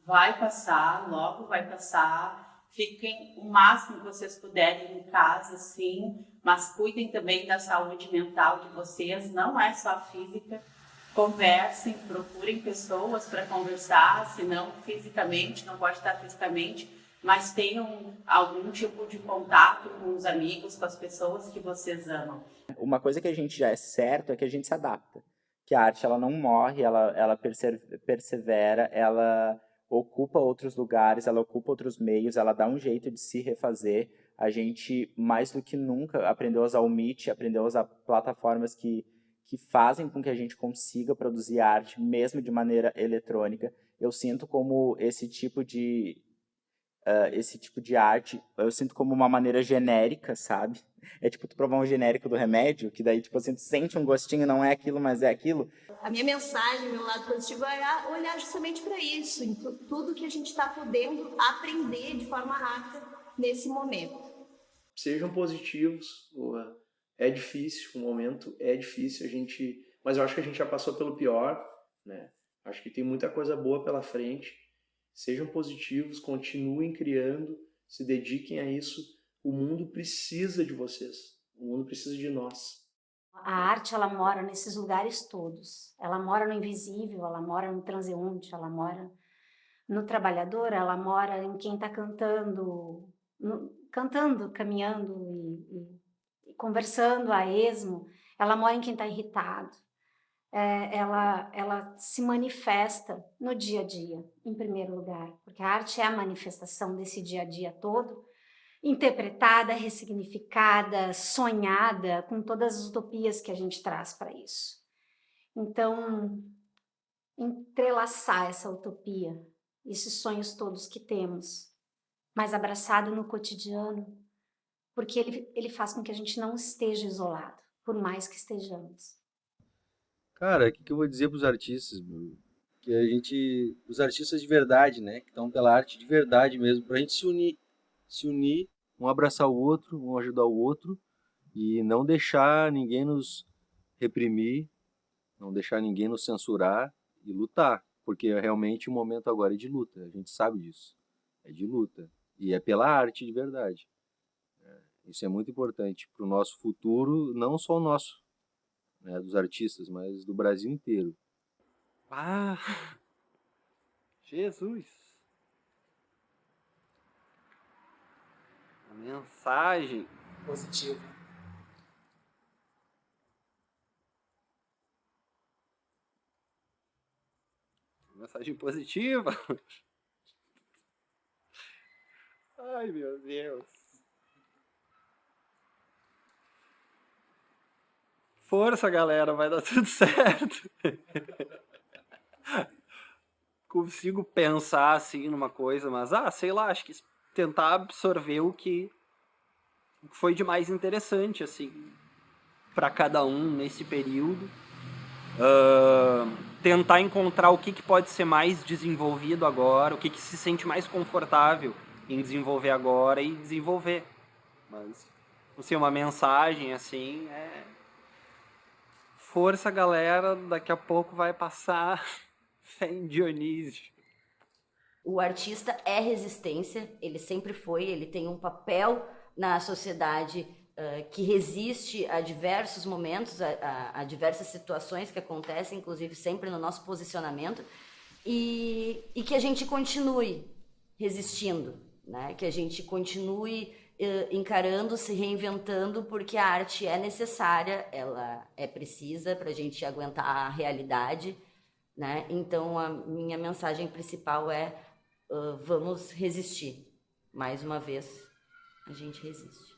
Vai passar, logo vai passar. Fiquem o máximo que vocês puderem em casa, sim, mas cuidem também da saúde mental de vocês, não é só física. Conversem, procurem pessoas para conversar, se não fisicamente, não pode estar fisicamente, mas tenham algum tipo de contato com os amigos, com as pessoas que vocês amam. Uma coisa que a gente já é certo é que a gente se adapta. Que a arte ela não morre, ela persevera, ela ocupa outros lugares, ela ocupa outros meios, ela dá um jeito de se refazer. A gente, mais do que nunca, aprendeu a usar o Meet, aprendeu a usar plataformas que fazem com que a gente consiga produzir arte, mesmo de maneira eletrônica. Eu sinto como esse tipo de arte, eu sinto como uma maneira genérica, sabe? É tipo tu provar um genérico do remédio, que daí tipo assim, tu sente um gostinho, não é aquilo, mas é aquilo. A minha mensagem, meu lado positivo é olhar justamente para isso, em tudo que a gente está podendo aprender de forma rápida nesse momento. Sejam positivos, é difícil, o momento é difícil, mas eu acho que a gente já passou pelo pior, né? Acho que tem muita coisa boa pela frente. Sejam positivos, continuem criando, se dediquem a isso. O mundo precisa de vocês, o mundo precisa de nós. A arte, ela mora nesses lugares todos. Ela mora no invisível, ela mora no transeunte, ela mora no trabalhador, ela mora em quem está cantando, caminhando e conversando a esmo. Ela mora em quem está irritado. Ela se manifesta no dia a dia, em primeiro lugar, porque a arte é a manifestação desse dia a dia todo, interpretada, ressignificada, sonhada, com todas as utopias que a gente traz para isso. Então, entrelaçar essa utopia esses sonhos todos que temos, mas abraçado no cotidiano, porque ele faz com que a gente não esteja isolado, por mais que estejamos. Cara, o que eu vou dizer pros artistas, meu? Que a gente, os artistas de verdade, né, que estão pela arte de verdade mesmo, pra gente se unir, um abraçar o outro, um ajudar o outro e não deixar ninguém nos reprimir, não deixar ninguém nos censurar e lutar, porque realmente o momento agora é de luta, a gente sabe disso, é de luta e é pela arte de verdade. Isso é muito importante para o nosso futuro, não só o nosso, né, dos artistas, mas do Brasil inteiro. Ah, Jesus! A mensagem Positivo. Mensagem positiva. Ai, meu Deus. Força, galera, vai dar tudo certo. Consigo pensar assim numa coisa, mas sei lá, acho que tentar absorver o que foi de mais interessante assim para cada um nesse período. Tentar encontrar o que pode ser mais desenvolvido agora, o que se sente mais confortável em desenvolver agora e desenvolver. Mas, assim, uma mensagem assim força, galera, daqui a pouco vai passar fé em Dionísio. O artista é resistência, ele sempre foi, ele tem um papel na sociedade que resiste a diversos momentos, a diversas situações que acontecem, inclusive sempre no nosso posicionamento, e que a gente continue resistindo, né? Que a gente continue encarando, se reinventando, porque a arte é necessária, ela é precisa para a gente aguentar a realidade, né? Então a minha mensagem principal é vamos resistir. Mais uma vez, a gente resiste.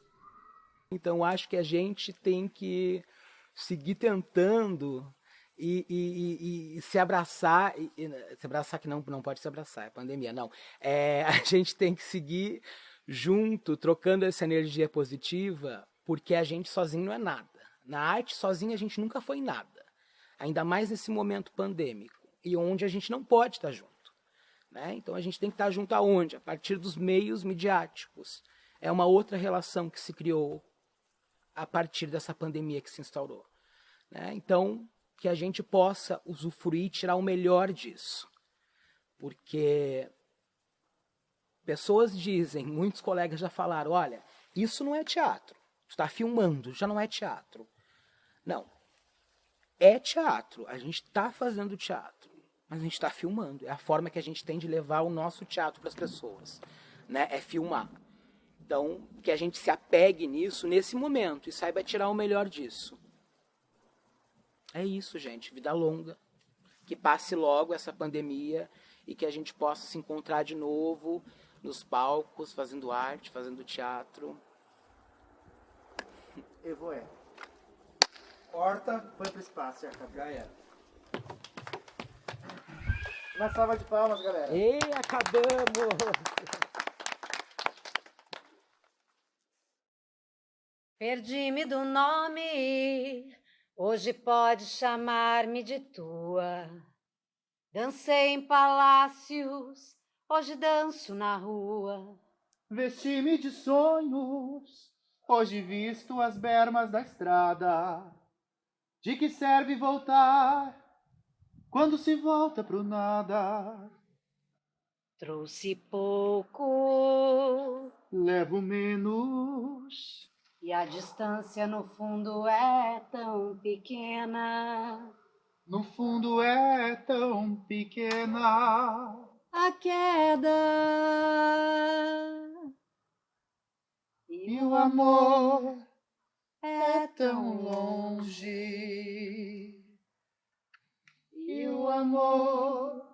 Então acho que a gente tem que seguir tentando e se abraçar, se abraçar que não pode se abraçar, é pandemia, não. A gente tem que seguir junto, trocando essa energia positiva, porque a gente sozinho não é nada. Na arte, sozinho, a gente nunca foi nada. Ainda mais nesse momento pandêmico, e onde a gente não pode estar junto. Né? Então a gente tem que estar junto aonde? A partir dos meios midiáticos. É uma outra relação que se criou a partir dessa pandemia que se instaurou. Né? Então, que a gente possa usufruir e tirar o melhor disso. Porque pessoas dizem, muitos colegas já falaram, olha, isso não é teatro. Tu está filmando, já não é teatro. Não. É teatro. A gente está fazendo teatro. Mas a gente está filmando. É a forma que a gente tem de levar o nosso teatro para as pessoas. Né? É filmar. Então, que a gente se apegue nisso nesse momento e saiba tirar o melhor disso. É isso, gente. Vida longa. Que passe logo essa pandemia e que a gente possa se encontrar de novo nos palcos, fazendo arte, fazendo teatro. Evoé. Corta, foi pro espaço e acabou. Já era. Uma salva de palmas, galera. Ei, acabamos! Perdi-me do nome, hoje pode chamar-me de tua. Dancei em palácios, hoje danço na rua. Vesti-me de sonhos, hoje visto as bermas da estrada. De que serve voltar quando se volta pro nada? Trouxe pouco, levo menos, e a distância no fundo é tão pequena. No fundo é tão pequena A queda e o amor é tão longe. E o amor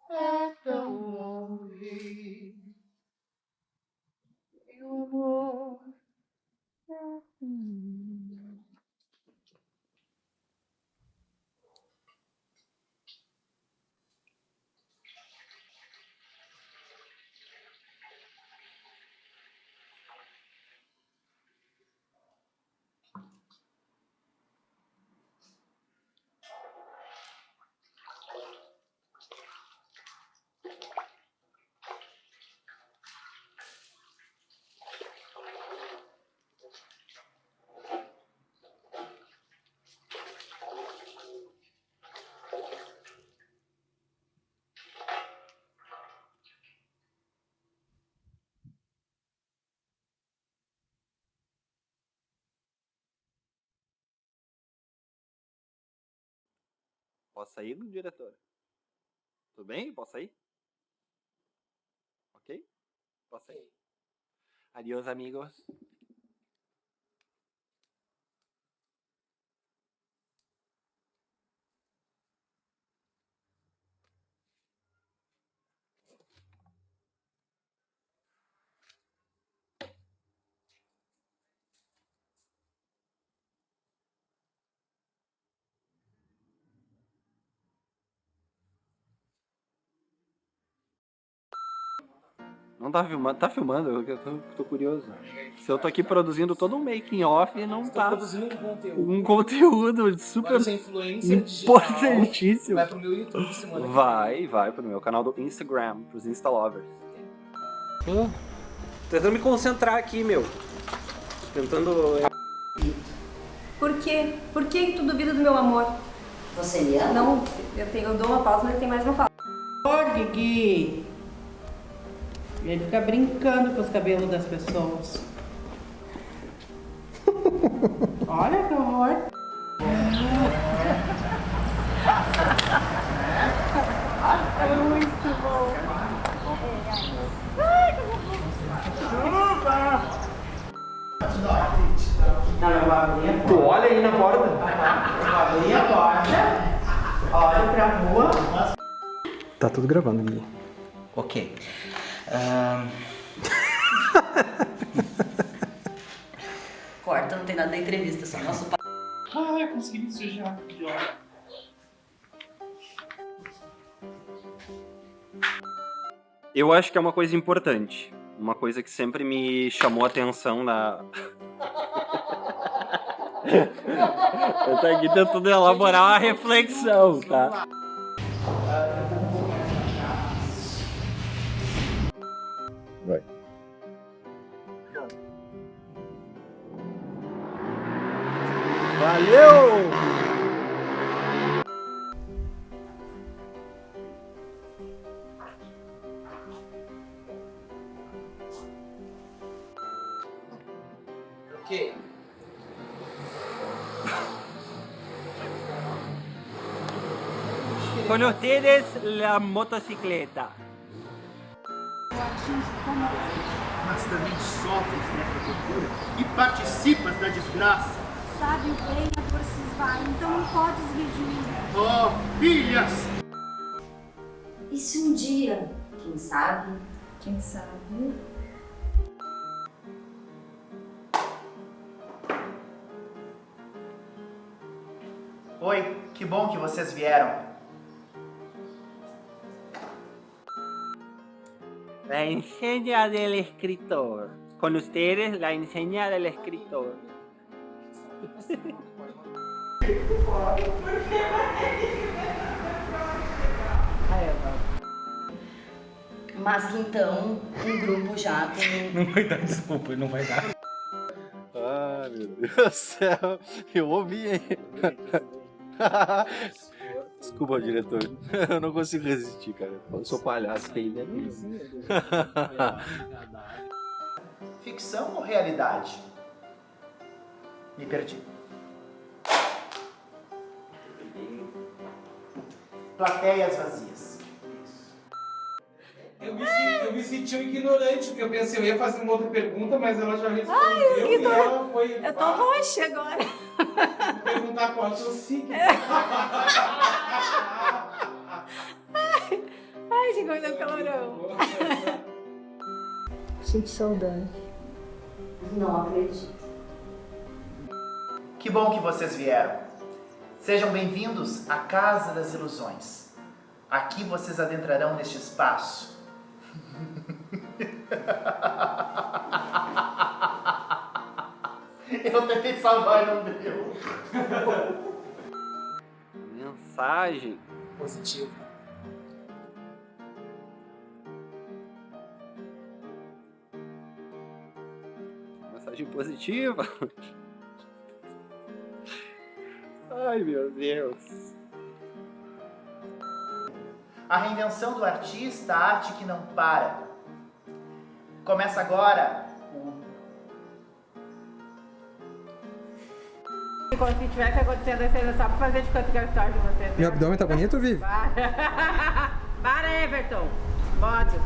é tão longe. E o amor é tão longe. Posso sair, diretor? Tudo bem? Posso sair? Ok? Posso sair. Adiós, amigos. Não tá filmando? Tá filmando? Eu tô curioso. Se eu tô aqui produzindo todo um making off, não tá. Produzindo um conteúdo. Um conteúdo super importantíssimo. Vai pro meu YouTube semana que vem. Vai pro meu canal do Instagram, pros Instalovers. Tô tentando me concentrar aqui, meu. Tentando... Por quê? Por que tu duvida do meu amor? Você me ama? Não, eu dou uma pausa, mas tem mais uma pausa. Ô, Gui! Ele fica brincando com os cabelos das pessoas. Olha que horror! É muito bom! Não, eu vou abrir a porta. Tu olha aí na porta. Eu vou abrir a porta, olho pra rua. Tá tudo gravando, Gui. Ok. Corta, não tem nada da entrevista, só nosso pai. Ai, consegui me sujar. Eu acho que é uma coisa importante. Uma coisa que sempre me chamou a atenção na... Eu tô aqui tentando elaborar uma reflexão, tá? Vai. Valeu! Ok. Con ustedes la motocicleta. Mas também sofres nesta tortura e participas da desgraça. Sabe o bem, a dor se esvai, então não podes rir de mim. Oh, filhas! E se um dia, quem sabe? Quem sabe? Oi, que bom que vocês vieram. La enseña del escritor. Con ustedes, la enseña del escritor. Mas então, um grupo já com... Não vai dar, desculpa, não vai dar. Ah, meu Deus do céu. Eu ouvi, hein? Desculpa, diretor. Eu não consigo resistir, cara. Eu sou palhaço, tem né? Ficção ou realidade? Me perdi. Plateias vazias. Eu me senti um ignorante, porque eu pensei, eu ia fazer uma outra pergunta, mas ela já respondeu. Ai, e ela foi... Eu tô roxa agora. Vou perguntar qual é o seu signo. Ai, gente, como deu calorão. Sente saudade. Não acredito. Que bom que vocês vieram. Sejam bem-vindos à Casa das Ilusões. Aqui vocês adentrarão neste espaço. Eu tentei salvar e não deu. Mensagem positiva. Mensagem positiva. Ai, meu Deus. A reinvenção do artista, a arte que não para. Começa agora o... como se tivesse acontecendo a cena só pra fazer de conta que é a história de vocês. Meu abdômen tá bonito, Vivi? Para, Everton. Modos.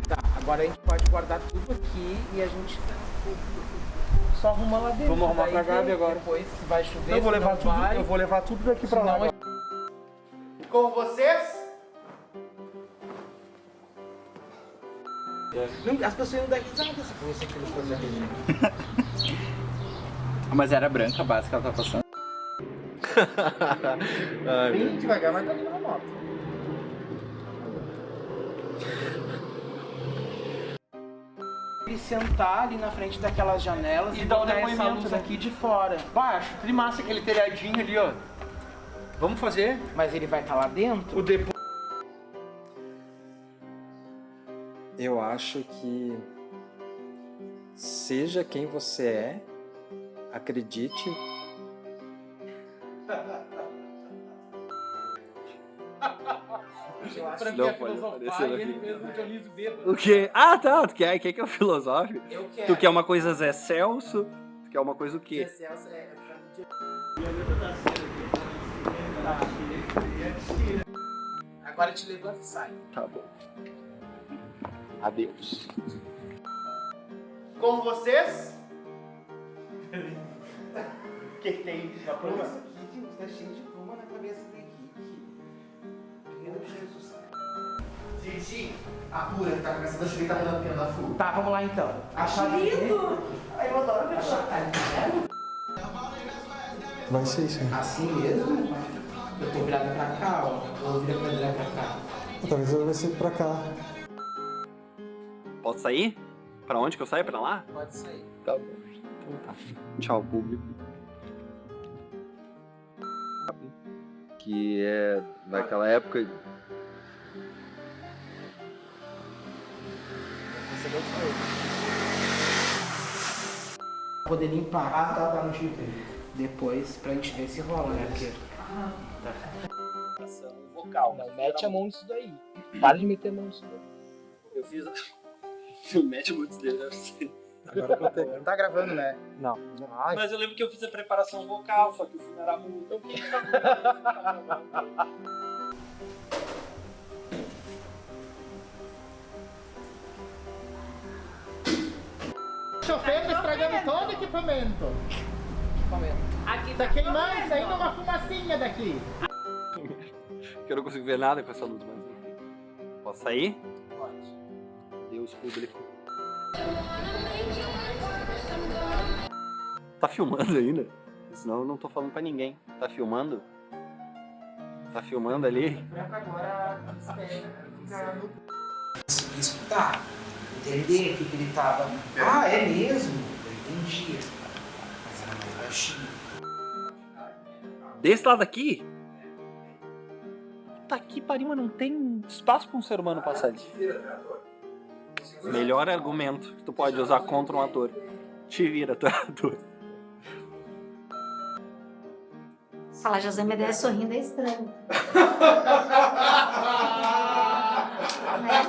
Tá, agora a gente pode guardar tudo aqui e a gente só arruma lá dentro. Vamos arrumar Daí pra Gabi agora. Depois se vai chover, Eu vou se levar não tudo, vai. eu vou levar tudo daqui pra lá. Senão Com vocês? As pessoas não dão risada se fosse aquilo que eu Regina. Mas era branca a base que ela tá passando. Bem devagar, mas tá vindo na moto. E sentar ali na frente daquelas janelas E dar o botar essa depoimento, luz né? aqui de fora. Baixo, trimassa aquele telhadinho ali, ó. Vamos fazer? Mas ele vai estar lá dentro? O depoimento. Eu acho que seja quem você é, acredite. Não pode aparecer aqui. O quê? Ah, tá. Tu quer que eu filosofe? Eu quero. Tu quer uma coisa Zé Celso? Tu quer uma coisa o quê? Agora te levanta e sai. Tá bom. Adeus. Com vocês? O que tem na pluma? Tá cheio de pluma na cabeça do Henrique. Meu Jesus. Gigi, apura, que tá começando a chover e tá rolando pino da fuga. Tá, vamos lá então. Acha lindo! Ai, eu adoro ver Vai ser isso. Assim mesmo? Eu tô virado pra cá, ó. Ou vira a cadeira pra cá. Talvez eu vai ser pra cá. Posso sair? Pra onde que eu saio? Pra lá? Pode sair. Tá bom. Então tá. Tchau, público. Que é naquela época. Poder limpar. Ah, tá no Twitter. Depois, pra gente ver se rola, né? Porque... Vocal. Não, mete a mão nisso daí. Para de meter a mão nisso daí. Eu fiz. Tu mete a mão nisso daí, deve ser. Não tá gravando, né? Não. Ai. Mas eu lembro que eu fiz a preparação vocal, só que o filme era muito. Então quem Chofer tá estragando todo o equipamento. Aqui Tá queimando, saindo uma fumacinha daqui. Que eu não consigo ver nada com essa luz, mas enfim. Posso sair? Pode. Deus, público. Tá filmando ainda? Senão eu não tô falando pra ninguém. Tá filmando? Tá filmando ali? Agora, espera, consegui escutar, entender o que ele tava. Ah, é mesmo? Eu entendia. Mas era mais baixinho. Desse lado aqui? Tá aqui, pariu, mas não tem espaço pra um ser humano passar ali. Melhor argumento que tu pode usar contra um ator. Te vira, tu é ator. Falar José Medeiros sorrindo é estranho. Né?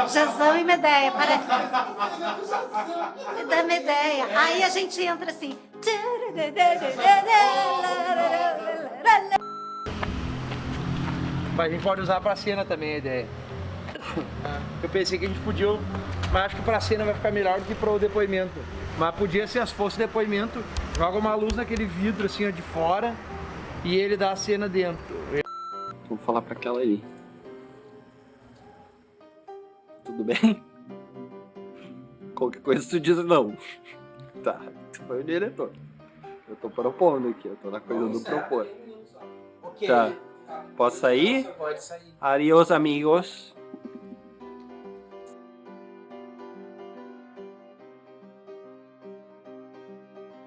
Jazão e Medeia, parece. Da Medeia. Aí a gente entra assim. Mas a gente pode usar pra cena também a ideia. Eu pensei que a gente podia, mas acho que pra cena vai ficar melhor do que pro depoimento. Mas podia ser, se fosse depoimento, joga uma luz naquele vidro assim ó, de fora e ele dá a cena dentro. Vou falar pra aquela aí. Tudo bem? Qualquer coisa tu diz não. Tá, tu foi o diretor. Eu tô propondo aqui, eu tô na coisa do propor. Ok. Tá. Posso sair? Pode sair. Adiós, amigos.